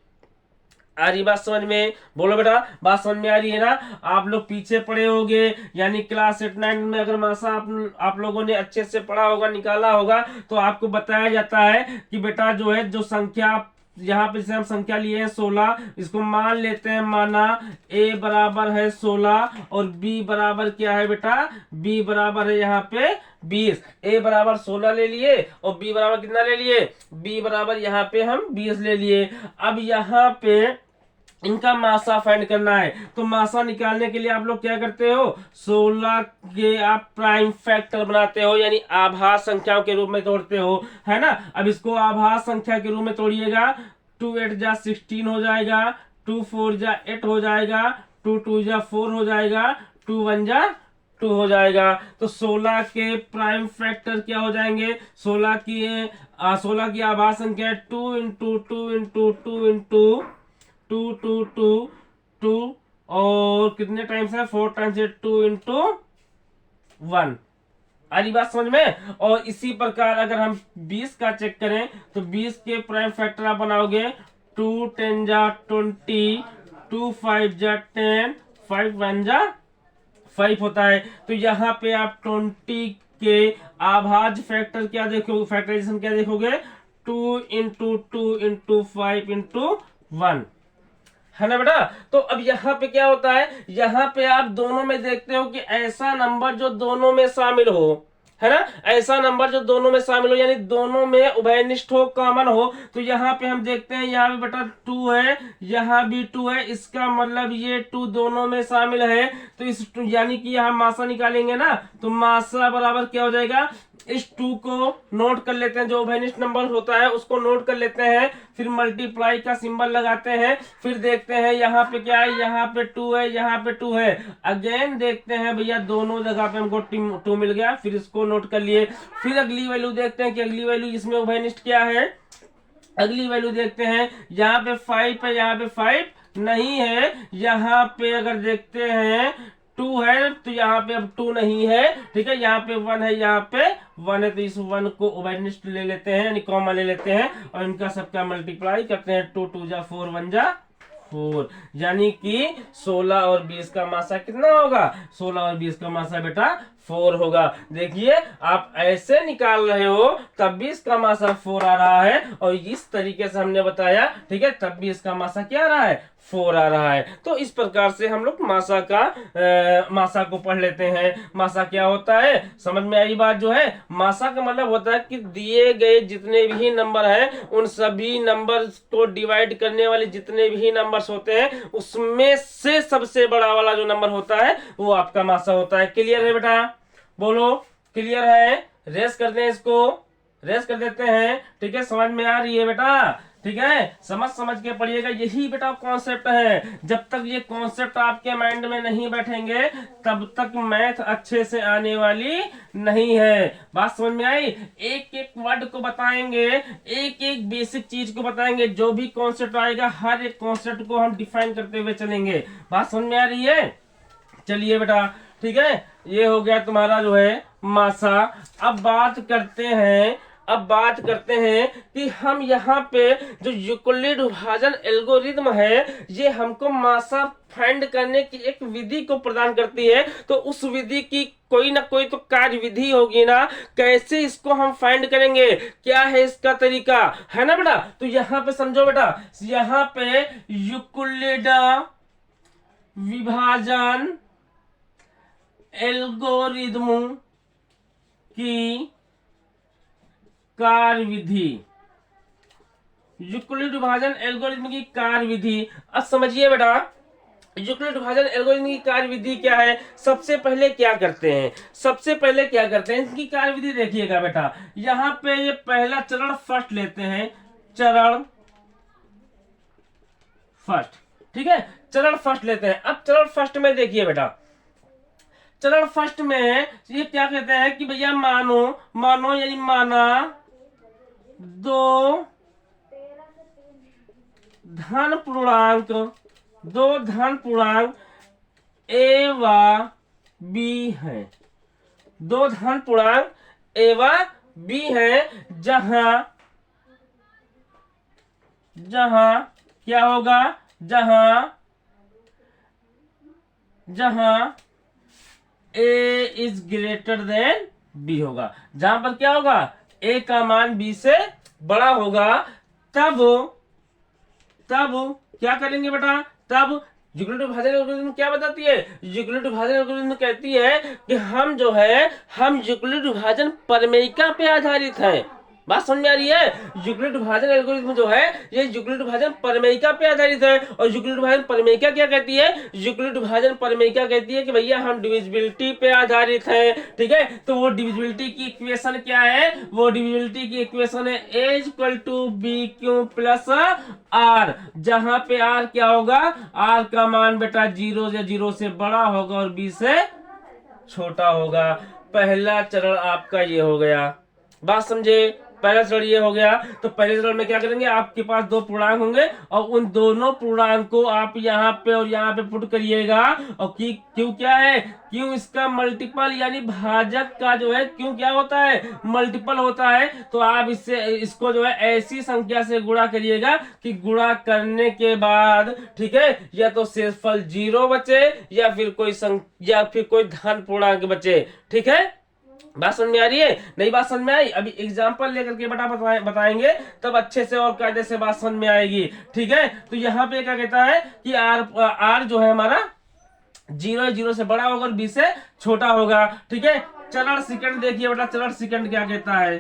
आ रही बात समझ में? बोलो बेटा, बात समझ में आ रही है ना? आप लोग पीछे पढ़े होंगे, यानी क्लास 8-9 में अगर मासा आप लोगों ने अच्छे से पढ़ा होगा, निकाला होगा, तो आपको बताया जाता है कि बेटा जो है जो संख्या यहाँ पे से हम संख्या लिए हैं 16, इसको मान लेते हैं, माना a बराबर है 16 और b बराबर क्या है बेटा? b बराबर है यहाँ पे 20। a बराबर 16 ले लिए और b बराबर कितना ले लिए? b बराबर यहाँ पे हम 20 ले लिए। अब यहाँ पे इनका मासा फाइंड करना है, तो मासा निकालने के लिए आप लोग क्या करते हो? 16 के आप प्राइम फैक्टर बनाते हो, यानी आभास संख्याओं के रूप में तोड़ते हो, है ना? अब इसको आभास संख्या के रूप में तोड़िएगा। 2 8 जा 16 हो जाएगा, 2 4 जा 8 हो जाएगा, 2 2 जा 4 हो जाएगा, 2 1 जा 2 हो जाएगा। तो 16 के प्राइम फैक्टर क्या हो जाएंगे? 16 की आभास संख्या 2 इंटू 2 इंटू 2 इंटू 2 2 2 2 और कितने टाइम्स है? 4 टाइम्स है, 2 इंटू 1। आरी बात समझ में? और इसी प्रकार अगर हम 20 का चेक करें तो 20 के प्राइम फैक्टर आप बनाओगे 2 10 जा 20, 2 5 जा 10, 5 1 जा 5 होता है। तो यहाँ पे आप 20 के आभाज्य फैक्टर क्या देखोगे? फैक्टराइजेशन क्या देखोगे? 2 इंटू 2 इंटू 5 इंटू 1, है ना बेटा? तो अब यहाँ पे क्या होता है? यहाँ पे आप दोनों में देखते हो कि ऐसा नंबर जो दोनों में शामिल हो, है ना? ऐसा नंबर जो दोनों में शामिल हो, यानी दोनों में उभयनिष्ठ हो, कॉमन हो। तो यहाँ पे हम देखते हैं, यहाँ पे बेटा 2 है, यहाँ भी 2 है, इसका मतलब ये 2 दोनों में शामिल है। तो इस यानी कि यहाँ मासा निकालेंगे ना, तो मासा बराबर क्या हो जाएगा? इस 2 को नोट कर लेते हैं, जो उभयनिष्ठ नंबर होता है उसको नोट कर लेते हैं, फिर मल्टीप्लाई का सिंबल लगाते हैं, फिर देखते हैं यहाँ पे क्या है? यहाँ पे 2 है, यहाँ पे 2 है। अगेन देखते हैं भैया दोनों जगह पे हमको 2 मिल गया, फिर इसको नोट कर लिए। फिर अगली वैल्यू देखते हैं कि अगली वैल्यू इसमें उभयनिष्ठ क्या है। अगली वैल्यू देखते हैं, यहाँ पे 5 है, यहाँ पे 5 नहीं है, यहाँ पे अगर देखते हैं 2 है, तो यहाँ पे अब 2 नहीं है, ठीक है। यहाँ पे 1 है, यहाँ पे 1 है, तो इस 1 को उभयनिष्ठ ले लेते हैं, यानी कॉमन ले लेते हैं, और इनका सबका मल्टीप्लाई करते हैं। 2 2 जा 4, 1 जा 4, यानी कि 16 और 20 का मासा कितना होगा? 16 और 20 का मासा बेटा 4 होगा। देखिए आप ऐसे निकाल रहे हो तब भी इसका मासा 4 आ रहा है, और इस तरीके से हमने बताया, ठीक है, तब भी इसका मासा क्या आ रहा है? 4 आ रहा है। तो इस प्रकार से हम लोग मासा को पढ़ लेते हैं। मासा क्या होता है? समझ में आई बात जो है? मासा का मतलब होता है कि दिए गए जितने भी नंबर हैं, उन सभी नंबर को डिवाइड करने वाले जितने भी नंबर्स होते हैं, उसमें से सबसे बड़ा वाला जो नंबर होता है वो आपका मासा होता है। क्लियर है बेटा? बोलो क्लियर है? रेस करते हैं, इसको रेस कर देते हैं, ठीक है। समझ में आ रही है बेटा? ठीक है, समझ के पढ़िएगा। यही बेटा कॉन्सेप्ट है। जब तक ये कॉन्सेप्ट आपके माइंड में नहीं बैठेंगे तब तक मैथ अच्छे से आने वाली नहीं है। बात समझ में आई? एक एक वर्ड को बताएंगे, एक एक बेसिक चीज को बताएंगे, जो भी कॉन्सेप्ट आएगा हर एक कॉन्सेप्ट को हम डिफाइन करते हुए चलेंगे। बात समझ में आ रही है? चलिए बेटा, ठीक है, ये हो गया तुम्हारा जो है मासा। अब बात करते हैं अब बात करते हैं कि हम यहाँ पे जो यूक्लिड विभाजन एल्गोरिथम है ये हमको मासा फाइंड करने की एक विधि को प्रदान करती है। तो उस विधि की कोई ना कोई तो कार्य विधि होगी ना, कैसे इसको हम फाइंड करेंगे, क्या है इसका तरीका, है ना बेटा। तो यहाँ पे समझो बेटा, यहाँ पे यूक्लिड विभाजन एल्गोरिथम की कार्य विधि, यूक्लिड विभाजन एल्गोरिथम की कार्य विधि। अब समझिए बेटा, यूक्लिड विभाजन एल्गोरिथम की कार्य विधि क्या है। सबसे पहले क्या करते हैं, इसकी कार्य विधि देखिएगा बेटा। यहाँ पे ये पहला चरण फर्स्ट लेते हैं, चरण फर्स्ट, ठीक है, चरण फर्स्ट लेते हैं। अब चरण फर्स्ट में देखिए बेटा, चरण फर्स्ट में ये क्या कहते हैं कि भैया मानो यानी माना दो धन पूर्णांक ए व बी है, दो धन पूर्णांक ए व बी है, जहां क्या होगा, जहां ए इज ग्रेटर देन बी होगा, जहां पर क्या होगा, ए का मान बी से बड़ा होगा, तब क्या करेंगे बेटा, तब यूक्लिड विभाजन एल्गोरिथम क्या बताती है, यूक्लिड विभाजन एल्गोरिथम कहती है कि हम यूक्लिड विभाजन प्रमेयिका पे आधारित है। बात समझ में आ रही है। यूक्लिड विभाजन एल्गोरिथम जो है ये यूक्लिड विभाजन प्रमेयिका पे आधारित है। और यूक्लिड विभाजन प्रमेयिका क्या कहती है, यूक्लिड विभाजन प्रमेयिका कहती है कि भैया हम डिविजिबिलिटी पे आधारित है, ठीक है। तो वो डिविजिबिलिटी की इक्वेशन क्या है, वो डिविजिबिलिटी की इक्वेशन है a equal to b q plus are, जहां पे आर क्या होगा, आर का मान बेटा 0 से बड़ा होगा और बी से छोटा होगा। पहला चरण आपका ये हो गया, बात समझे, पहला चरण ये हो गया। तो पहले चरण में क्या करेंगे, आपके पास दो पूर्णांक होंगे और उन दोनों पूर्णांक को आप यहाँ पे और यहाँ पे पुट करिएगा। और क्यों क्या है, क्यों इसका मल्टीपल यानी भाजक का जो है क्यों क्या होता है, मल्टीपल होता है। तो आप इसको जो है ऐसी संख्या से गुणा करिएगा कि गुणा करने के बाद, ठीक है, या तो शेषफल 0 बचे या फिर कोई धन पूर्णांक बचे, ठीक है। बात समझ में आ रही है, नई बात समझ में आई। अभी एग्जांपल लेकर के बेटा बताएंगे तब अच्छे से और कायदे से बात समझ में आएगी, ठीक है। तो यहाँ पे क्या कहता है कि आर जो है हमारा 0 से बड़ा होगा और बी से छोटा होगा, ठीक है। चरण सेकंड देखिए बेटा, चरण सेकंड क्या कहता है,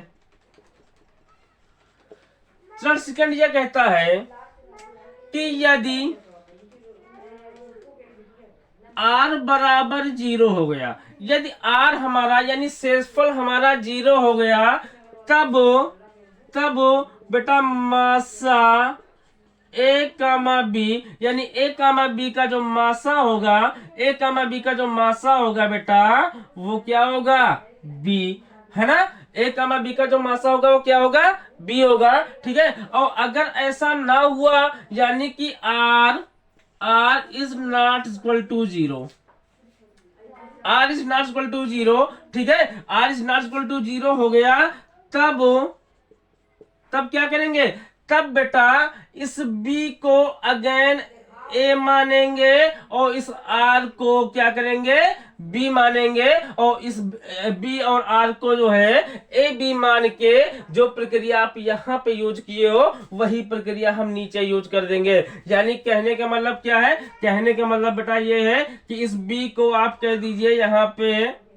चरण सेकंड यह कहता है कि यदि आर बराबर 0 हो गया, यदि आर हमारा यानी शेषफल हमारा 0 हो गया, तब बेटा मासा ए कामा बी यानी ए कामा बी का जो मासा होगा, बेटा वो क्या होगा, बी, है ना। ए कामा बी का जो मासा होगा वो क्या होगा, बी होगा, ठीक है। और अगर ऐसा ना हुआ यानी कि R is not equal to 0, R is not equal to 0, ठीक है, R is not equal to 0 हो गया, तब क्या करेंगे, तब बेटा इस बी को अगेन ए मानेंगे और इस आर को क्या करेंगे, बी मानेंगे। और इस बी और आर को जो है ए बी मान के जो प्रक्रिया आप यहाँ पे यूज किए हो वही प्रक्रिया हम नीचे यूज कर देंगे। यानी कहने का मतलब क्या है, कहने का मतलब बेटा ये है कि इस बी को आप कह दीजिए यहाँ पे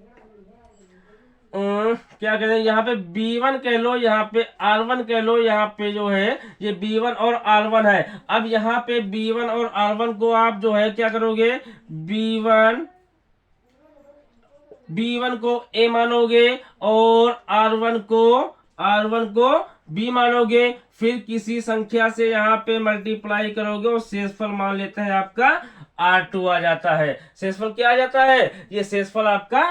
क्या कहते हैं, यहाँ पे B1 कह लो, यहाँ पे R1 कह लो, यहाँ पे जो है ये B1 और R1 है। अब यहाँ पे B1 और R1 को आप जो है क्या करोगे, B1 को A मानोगे और R1 को B मानोगे, फिर किसी संख्या से यहाँ पे मल्टीप्लाई करोगे और शेषफल मान लेते हैं आपका R2 आ जाता है। शेषफल क्या आ जाता है, ये शेषफल आपका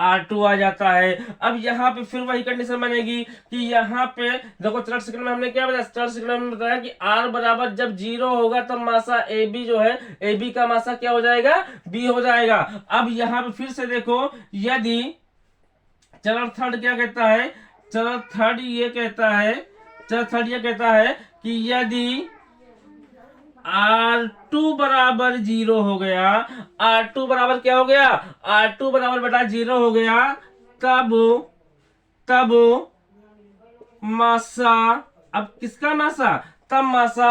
R2 आ जाता है। अब यहाँ पे फिर वही कंडीशन बनेगी कि यहाँ पे देखो चरण सेकंड में हमने क्या बताया, चरण सेकंड में हमने बताया कि R बराबर जब 0 होगा तब मासा AB जो है, AB का मासा क्या हो जाएगा, B हो जाएगा। अब यहाँ पे फिर से देखो, यदि चरण थर्ड क्या कहता है चरण थर्ड ये कहता है, चरण थर्ड ये कहता है कि यदि R2 बराबर 0 हो गया, R2 बराबर क्या हो गया, R2 बराबर बेटा 0 हो गया, तब तब मासा, अब किसका मासा, तब मासा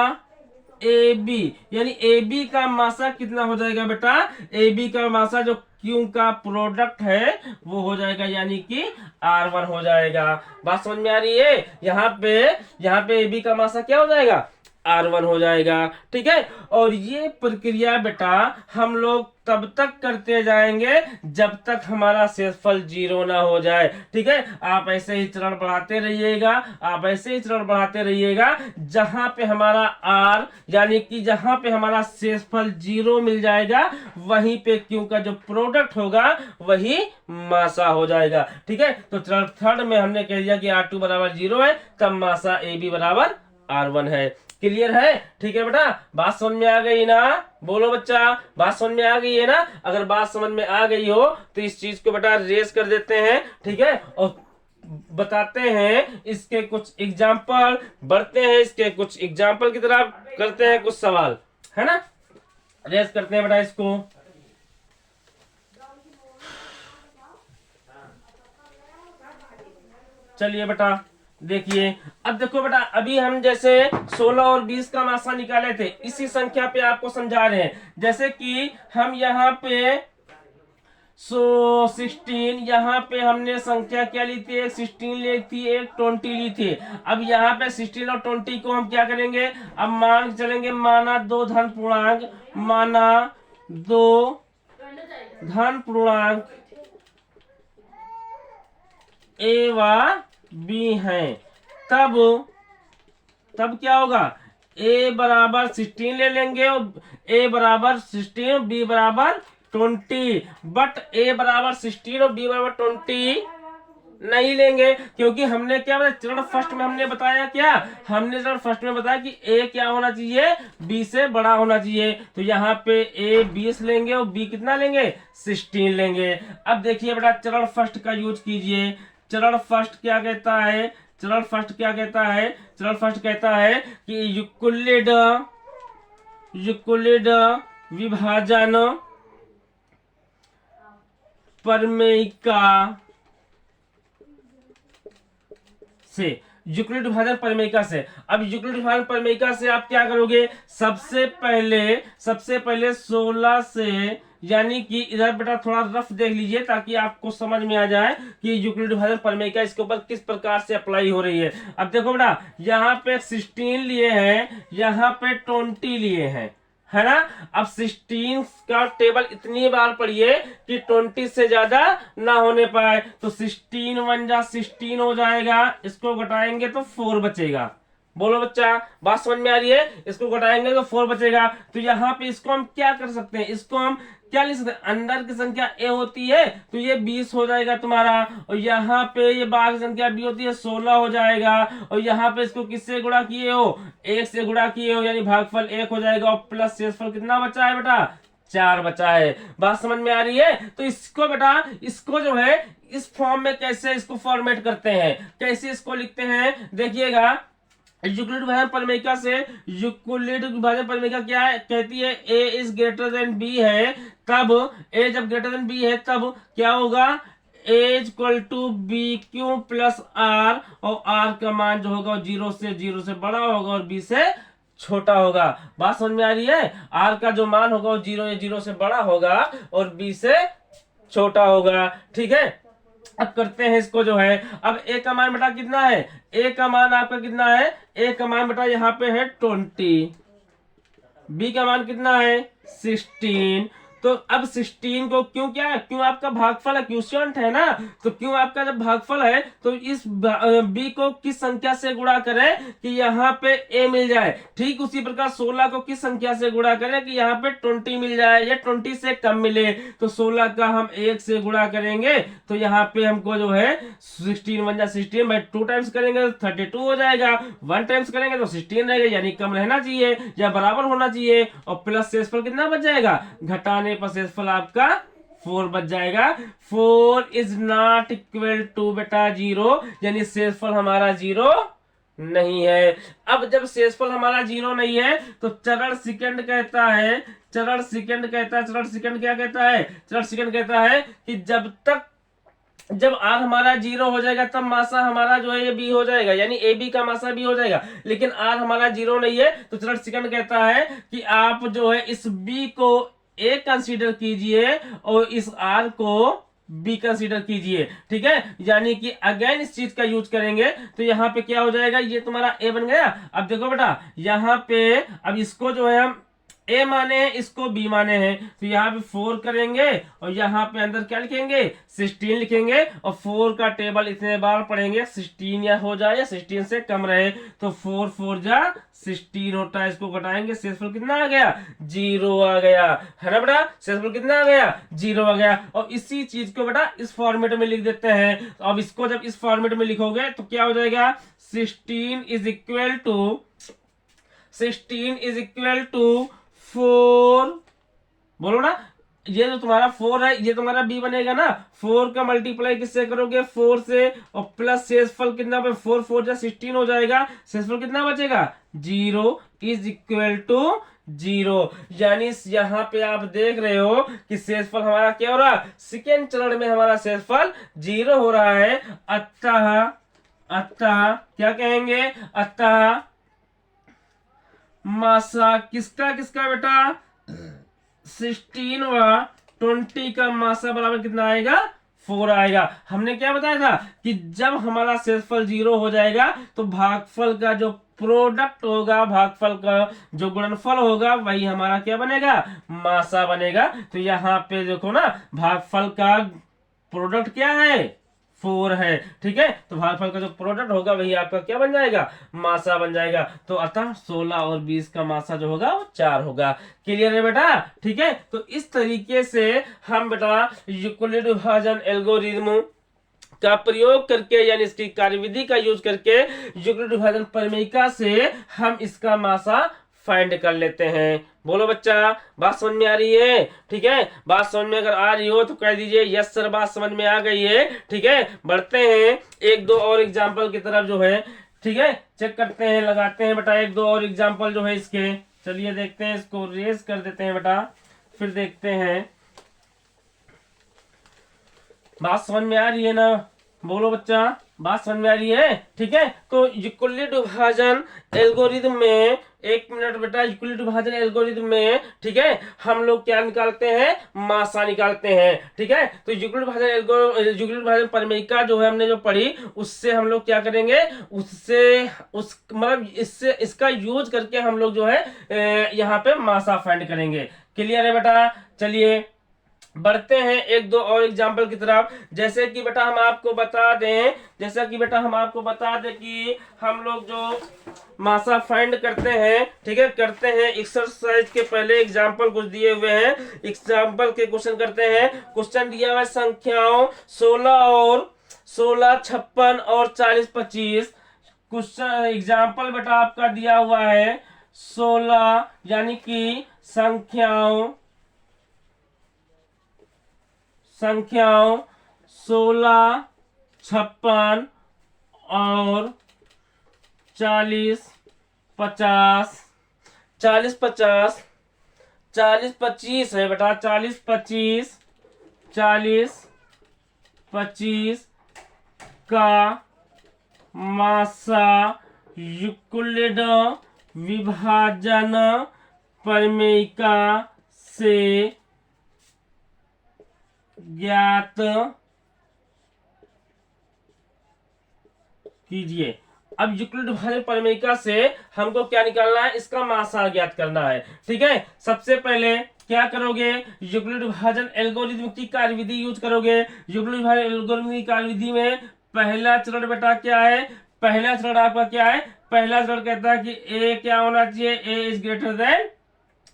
ए बी, यानी ए बी का मासा कितना हो जाएगा बेटा, ए बी का मासा जो क्यू का प्रोडक्ट है वो हो जाएगा, यानी कि R1 हो जाएगा। बात समझ में आ रही है? यहाँ पे ए बी का मासा क्या हो जाएगा, R1 हो जाएगा। ठीक है, और ये प्रक्रिया बेटा हम लोग तब तक करते जाएंगे जब तक हमारा शेषफल 0 ना हो जाए। ठीक है, आप ऐसे ही चरण बढ़ाते रहिएगा, आप ऐसे ही चरण बढ़ाते रहिएगा, जहां पे हमारा R यानी कि जहां पे हमारा शेषफल 0 मिल जाएगा, वहीं पे क्यू का जो प्रोडक्ट होगा वही मासा हो जाएगा। ठीक है, तो चरण थर्ड में हमने कह दिया कि R2 बराबर 0 है, तब मासा AB बराबर R1 है। क्लियर है? ठीक है बेटा, बात समझ में आ गई ना? बोलो बच्चा, बात समझ में आ गई है ना? अगर बात समझ में आ गई हो तो इस चीज को बेटा रेस कर देते हैं। ठीक है, और बताते हैं इसके कुछ एग्जाम्पल, बढ़ते हैं इसके कुछ एग्जाम्पल की तरफ, करते हैं कुछ सवाल, है ना? रेस करते हैं बेटा इसको। चलिए बेटा देखिए, अब देखो बेटा, अभी हम जैसे 16 और 20 का मासा निकाले थे, इसी संख्या पे आपको समझा रहे हैं। जैसे कि हम यहाँ पे 16, यहाँ पे हमने संख्या क्या ली थी, एक 16 ली थी, एक 20 ली थी। अब यहाँ पे 16 और 20 को हम क्या करेंगे, अब मान चलेंगे, माना 2 धन पूर्णांक, माना 2 धन पूर्णांक ए व बी है, तब क्या होगा, ए बराबर 16 ले लेंगे, और ए बराबर 16, बी बराबर 20, बट ए बराबर 16 और बी बराबर 20 नहीं लेंगे, क्योंकि हमने क्या बताया चरण फर्स्ट में, हमने बताया क्या, हमने चरण फर्स्ट में बताया कि ए क्या होना चाहिए, बी से बड़ा होना चाहिए। तो यहाँ पे ए 20 लेंगे और बी कितना लेंगे, 16 लेंगे। अब देखिए बेटा, चरण फर्स्ट का यूज कीजिए। चरण फर्स्ट क्या कहता है, चरण फर्स्ट क्या कहता है, चरण फर्स्ट कहता है कि यूक्लिड विभाजन प्रमेयिका से, यूक्लिड विभाजन प्रमेयिका से। अब यूक्लिड विभाजन प्रमेयिका से आप क्या करोगे, सबसे पहले 16 से, यानी कि इधर बेटा थोड़ा रफ देख लीजिए ताकि आपको समझ में आ जाए कि यूक्लिड विभाजन प्रमेयिका इसके ऊपर किस प्रकार से अप्लाई हो रही है। अब देखो बेटा, यहाँ पे 16 लिए हैं, यहाँ पे 20 लिए हैं, है ना? अब 16 का टेबल इतनी बार पढ़िए कि 20 से ज्यादा ना होने पाए। तो 16 1 जा 16 हो जाएगा, इसको घटाएंगे तो 4 बचेगा। बोलो बच्चा, बात समझ में आ रही है? इसको घटाएंगे तो 4 बचेगा। तो यहाँ पे इसको हम क्या कर सकते हैं, इसको हम क्या लिख सकते हैं, अंदर की संख्या ए होती है तो ये 20 हो जाएगा तुम्हारा, और यहाँ पे ये बाहर की संख्या बी होती है 16 हो जाएगा, और यहाँ पे इसको किससे गुणा किए हो, 1 से गुणा किए हो, यानी भागफल 1 हो जाएगा, और प्लस शेषफल कितना बचा है बेटा, 4 बचा है। बात समझ में आ रही है? तो इसको बेटा, इसको जो है इस फॉर्म में कैसे इसको फॉर्मेट करते हैं, कैसे इसको लिखते हैं, देखिएगा। यूक्लिड विभाजन प्रमेयिका से, यूक्लिड विभाजन प्रमेयिका क्या है, कहती है ए इज ग्रेटर देन बी है, तब ए जब ग्रेटर देन बी है तब क्या होगा, a equal to b q plus r, और आर का मान जो होगा 0 से बड़ा होगा और बी से छोटा होगा। बात समझ में आ रही है? आर का जो मान होगा वो 0 से बड़ा होगा और बी से छोटा होगा। ठीक है, अब करते हैं इसको जो है। अब ए का मान बेटा कितना है, ए का मान आपका कितना है, ए का मान बेटा यहाँ पे है 20, बी का मान कितना है 16। तो अब 16 को क्यों, क्या है, क्यों आपका भागफल है, क्वोशिएंट है ना, तो क्यों आपका जब भागफल है तो इस बी को किस संख्या से गुणा करें कि यहाँ पे ए मिल जाए। ठीक उसी प्रकार 16 को किस संख्या से गुणा करें कि यहाँ पे 20 मिल जाए या 20 से कम मिले। तो 16 का हम 1 से गुणा करेंगे तो यहाँ पे हमको जो है 16 1 जा 16 बाई 2 टाइम्स करेंगे तो 32 हो जाएगा, 1 टाइम्स करेंगे तो 16 रहेगा, यानी कम रहना चाहिए या बराबर होना चाहिए, और प्लस शेषफल कितना बच जाएगा, घटाने पर शेषफल आपका 4 बच जाएगा। 4 इज नॉट इक्वल टू बेटा 0, यानी शेषफल हमारा 0 नहीं है। अब जब शेषफल हमारा 0 नहीं है तो चरण सेकंड कहता है, चरण सेकंड कहता है, चरण सेकंड क्या कहता है, चरण सेकंड कहता है कि जब आर हमारा 0 हो जाएगा तब मासा हमारा जो है ये बी हो जाएगा, यानी ए बी का मासा बी हो जाएगा। लेकिन आर हमारा 0 नहीं है तो चरण सेकंड कहता है कि आप जो है इस बी को ए कंसीडर कीजिए और इस आर को बी कंसीडर कीजिए। ठीक है, यानी कि अगेन इस चीज का यूज करेंगे तो यहाँ पे क्या हो जाएगा, ये तुम्हारा ए बन गया। अब देखो बेटा यहाँ पे अब इसको जो है हम ए माने हैं, इसको बी माने हैं, तो यहाँ पे 4 करेंगे और यहाँ पे अंदर क्या लिखेंगे 16 लिखेंगे और 4 का टेबल इतने बार पढ़ेंगे 16 या हो जाए या 16 से कम रहे, तो 4 4 जा 16 होता है। इसको घटाएंगे, शेषफल कितना आ गया 0 आ गया, है ना बेटा, शेषफल कितना आ गया 0 आ गया। और इसी चीज को बेटा इस फॉर्मेट में लिख देते हैं। तो अब इसको जब इस फॉर्मेट में लिखोगे तो क्या हो जाएगा 16 इज इक्वल टू 4, बोलो ना, ये जो तुम्हारा 4 है ये तुम्हारा बी बनेगा ना। 4 का मल्टीप्लाई किससे करोगे 4 से, और प्लस शेषफल कितना पे 4 4 जा 16 हो जाएगा, शेषफल कितना बचेगा 0 इज इक्वल टू 0। यानी यहाँ पे आप देख रहे हो कि शेषफल हमारा क्या हो रहा है, सेकेंड चरण में हमारा शेषफल 0 हो रहा है। अतः क्या कहेंगे, अतः मासा किसका बेटा 16 व 20 का मासा बराबर कितना आएगा 4 आएगा। हमने क्या बताया था कि जब हमारा शेषफल 0 हो जाएगा तो भागफल का जो प्रोडक्ट होगा, भागफल का जो गुणनफल होगा वही हमारा क्या बनेगा मासा बनेगा। तो यहाँ पे देखो ना भागफल का प्रोडक्ट क्या है 4 है। ठीक है, तो भागफल का जो प्रोडक्ट होगा वही आपका क्या बन जाएगा मासा बन जाएगा। तो अतः 16 और 20 का मासा जो होगा वो 4 होगा। क्लियर है बेटा। ठीक है, तो इस तरीके से हम बेटा यूक्लिड विभाजन एल्गोरिथम का प्रयोग करके यानी इसकी कार्यविधि का यूज करके यूक्लिड विभाजन प्रमेयिका से हम इसका मासा फाइंड कर लेते हैं। बोलो बच्चा, बात समझ में आ रही है। ठीक है, बात समझ में अगर आ रही हो तो कह दीजिए यस सर, बात समझ में आ गई है। ठीक है, बढ़ते हैं एक दो और एग्जाम्पल की तरफ जो है। ठीक है, चेक करते हैं, लगाते हैं बेटा एक दो और एग्जाम्पल जो है इसके। चलिए देखते हैं, इसको रेज कर देते हैं बेटा, फिर देखते हैं। बात समझ में आ रही है ना, बोलो बच्चा, बात समझ में आ रही है। ठीक है, तो यूक्लिड विभाजन एल्गोरिथम में, एक मिनट बेटा, यूक्लिड विभाजन एल्गोरिथम में ठीक है हम लोग क्या निकालते हैं मासा निकालते हैं। ठीक है, तो यूक्लिड विभाजन प्रमेयिका जो है हमने जो पढ़ी उससे हम लोग क्या करेंगे, उससे उस मतलब इससे इसका यूज करके हम लोग जो है यहाँ पे मासा फाइंड करेंगे। क्लियर है बेटा। चलिए बढ़ते हैं एक दो और एग्जाम्पल की तरफ। जैसे कि बेटा हम आपको बता दें, कि हम लोग जो मासा फाइंड करते हैं, ठीक है, करते हैं एक्सरसाइज के पहले एग्जाम्पल कुछ दिए हुए हैं, एग्जाम्पल के क्वेश्चन करते हैं। क्वेश्चन दिया हुआ है संख्याओं 16, 56 और 40 25। क्वेश्चन एग्जाम्पल बेटा आपका दिया हुआ है 16 यानी कि संख्याओं 16, 56 और 40 50। 40 50 40 25 है बेटा, 40 25 का मासा यूक्लिड विभाजन प्रमेयिका से ज्ञात कीजिए। अब यूक्लिड विभाजन प्रमेयिका से हमको क्या निकालना है, इसका मासा ज्ञात करना है। ठीक है, सबसे पहले क्या करोगे, यूक्लिड विभाजन एल्गोरिथम की कार्यविधि यूज करोगे। यूक्लिड विभाजन एल्गोरिथम की कार्यविधि में पहला चरण बेटा क्या है, पहला चरण आपका क्या है, पहला चरण कहता है कि ए क्या होना चाहिए, a is greater than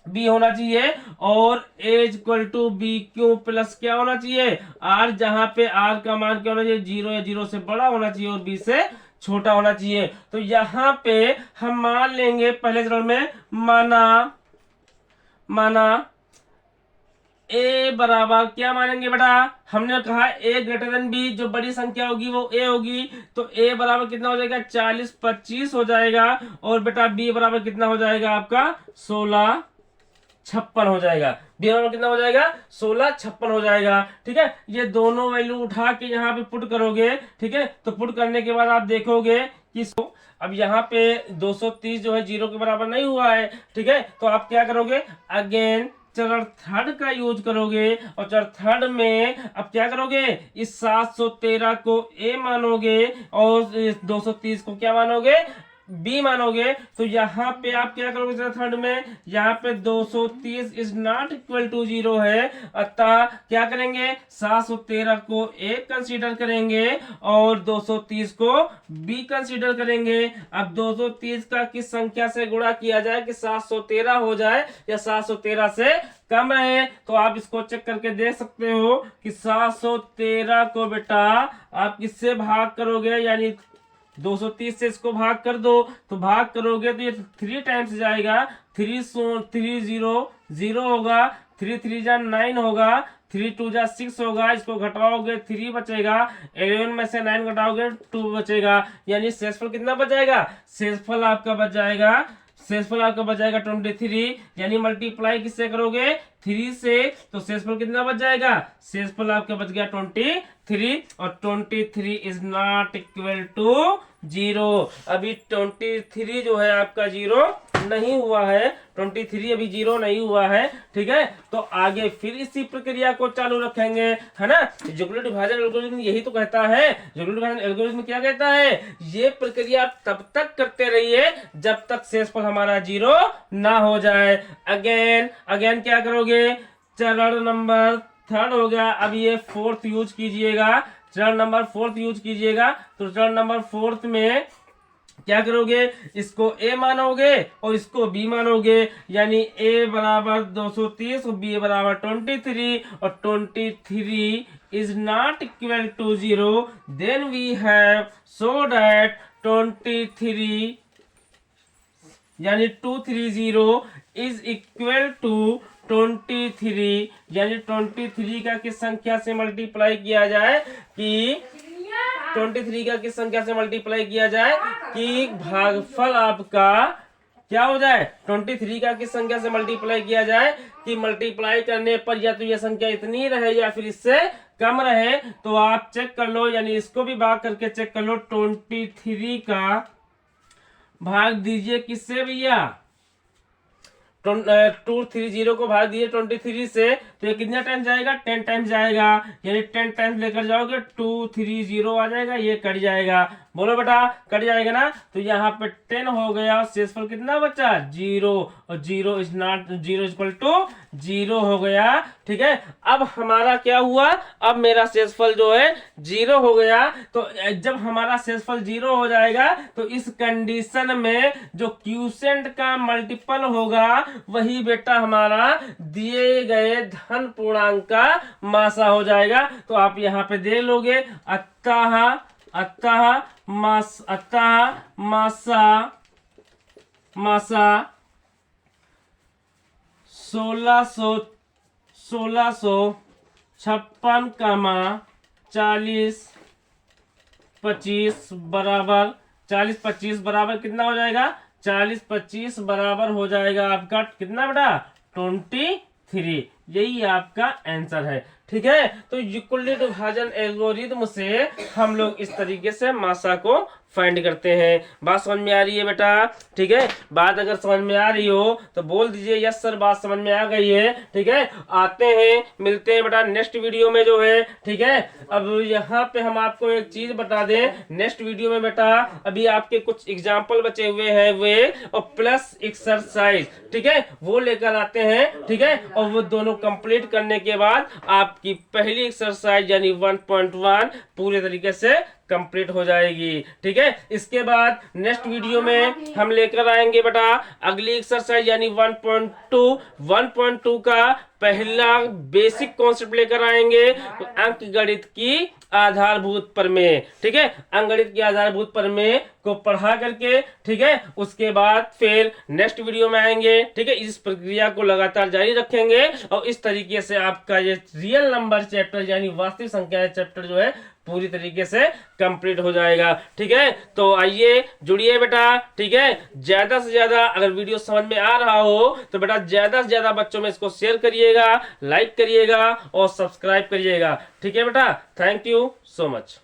b होना चाहिए और a equal to b q plus क्या होना चाहिए आर, जहां पे आर का मान क्या होना चाहिए 0 या 0 से बड़ा होना चाहिए और बी से छोटा होना चाहिए। तो यहाँ पे हम मान लेंगे पहले चरण में माना ए बराबर क्या मानेंगे बेटा, हमने कहा ए ग्रेटर देन बी, जो बड़ी संख्या होगी वो ए होगी, तो ए बराबर कितना हो जाएगा 40 25 हो जाएगा, और बेटा बी बराबर कितना हो जाएगा आपका 16 56 हो जाएगा। बी बराबर कितना हो जाएगा 16 56 हो जाएगा। ठीक है, ये दोनों वैल्यू उठा के यहाँ पे पुट करोगे। ठीक है, तो पुट करने के बाद आप देखोगे कि अब यहाँ पे 230 जो है जीरो के बराबर नहीं हुआ है। ठीक है, तो आप क्या करोगे, अगेन चरण थर्ड का यूज करोगे, और चरण थर्ड में अब क्या करोगे, इस 713 को ए मानोगे और इस 230 को क्या मानोगे, बी मानोगे। तो यहाँ पे आप क्या करोगे चरण थर्ड में, यहाँ पे 230 इज नॉट इक्वल टू 0 है, अतः क्या करेंगे 713 को ए कंसीडर करेंगे और 230 को बी कंसीडर करेंगे। अब 230 का किस संख्या से गुणा किया जाए कि 713 हो जाए या 713 से कम रहे, तो आप इसको चेक करके देख सकते हो कि 713 को बेटा आप किससे भाग करोगे, यानी 230 से इसको भाग कर दो, तो भाग करोगे तो ये 3 टाइम्स जाएगा, 3 होगा, 3 3 जा 9 होगा, 3 2 जा 6 होगा, इसको घटाओगे 3 बचेगा, 11 में से 9 घटाओगे 2 बचेगा, यानी शेषफल कितना बच जाएगा, शेषफल आपका बच जाएगा 23, यानी मल्टीप्लाई किससे करोगे 3 से, तो शेषफल कितना बच जाएगा, शेषफल आपका बच गया 23, और 23 इज नॉट इक्वल टू 0। अभी 23 जो है आपका 0 नहीं हुआ है, 23 अभी 0 नहीं हुआ है। ठीक है, तो आगे फिर इसी प्रक्रिया को चालू रखेंगे, है ना। जैकोबियन डिवीजन एल्गोरिथम यही तो कहता है, जैकोबियन डिवीजन एल्गोरिथम क्या कहता है, ये प्रक्रिया तब तक करते रहिए जब तक शेषफल हमारा 0 ना हो जाए। अगेन क्या करोगे, चरण नंबर थर्ड हो गया, अब ये फोर्थ यूज कीजिएगा, चरण नंबर फोर्थ यूज कीजिएगा। तो चरण नंबर फोर्थ में क्या करोगे, इसको ए मानोगे और इसको बी मानोगे, यानी ए बराबर 230 और बी बराबर 23, और 23 is not equal to 0, then we have so that 23 यानी 230 इज इक्वल टू 23, यानी 23 का किस संख्या से मल्टीप्लाई किया जाए कि 23 का किस संख्या से मल्टीप्लाई किया जाए कि भागफल आपका क्या हो जाए, 23 का किस संख्या से मल्टीप्लाई किया जाए कि मल्टीप्लाई करने पर या तो यह संख्या इतनी रहे या फिर इससे कम रहे। तो आप चेक कर लो, यानी इसको भी भाग करके चेक कर लो, 23 का भाग दीजिए किससे भैया, 230 को भाग दीजिए 23 से, तो ये कितना टाइम जाएगा, 10 टाइम जाएगा, यानी 10 टाइम लेकर जाओगे 230 आ जाएगा, ये कट जाएगा, बोलो बेटा कट जाएगा ना। तो यहाँ पे 10 हो गया, शेषफल कितना बचा 0, और 0 इज नॉट 0 इक्वल टू 0 हो गया। ठीक है, अब हमारा क्या हुआ, अब मेरा शेषफल जो है 0 हो गया। तो जब हमारा शेषफल 0 हो जाएगा तो इस कंडीशन में जो क्यूसेंट का मल्टीपल होगा वही बेटा हमारा दिए गए धन पूर्णांक का मासा हो जाएगा। तो आप यहाँ पे दे लोगे, अतः मासा 1656 कामा 40 25 बराबर 40 25 बराबर कितना हो जाएगा, 40 25 बराबर हो जाएगा आपका कितना बेटा 23। यही आपका आंसर है। ठीक है, तो यूक्लिड विभाजन एल्गोरिथम से हम लोग इस तरीके से मासा को फाइंड करते हैं। बात समझ में आ रही है बेटा। ठीक है, बात अगर समझ में आ रही हो तो बोल दीजिए यस सर बात समझ में आ गई है। ठीक है, आते हैं मिलते हैं बेटा नेक्स्ट वीडियो में जो है। ठीक है, अब यहाँ पे हम आपको एक चीज बता दें, नेक्स्ट वीडियो में बेटा अभी आपके कुछ एग्जाम्पल बचे हुए हैं वे और प्लस एक्सरसाइज, ठीक है, वो लेकर आते हैं। ठीक है, और वो दोनों कंप्लीट करने के बाद आपकी पहली एक्सरसाइज यानी 1.1 पूरे तरीके से कंप्लीट हो जाएगी। ठीक है, इसके बाद नेक्स्ट वीडियो में हम लेकर आएंगे बेटा अगली एक्सरसाइज यानी 1.2 का पहला बेसिक कॉन्सेप्ट लेकर आएंगे, अंक गणित की आधारभूत प्रमेय। ठीक है, अंक गणित की आधारभूत प्रमेय को पढ़ा करके, ठीक है, उसके बाद फिर नेक्स्ट वीडियो में आएंगे। ठीक है, इस प्रक्रिया को लगातार जारी रखेंगे और इस तरीके से आपका ये रियल नंबर चैप्टर यानी वास्तविक संख्या चैप्टर जो है पूरी तरीके से कंप्लीट हो जाएगा। ठीक है, तो आइए जुड़िए बेटा। ठीक है, ज्यादा से ज्यादा अगर वीडियो समझ में आ रहा हो तो बेटा ज्यादा से ज्यादा बच्चों में इसको शेयर करिएगा, लाइक करिएगा और सब्सक्राइब करिएगा। ठीक है बेटा, थैंक यू सो मच।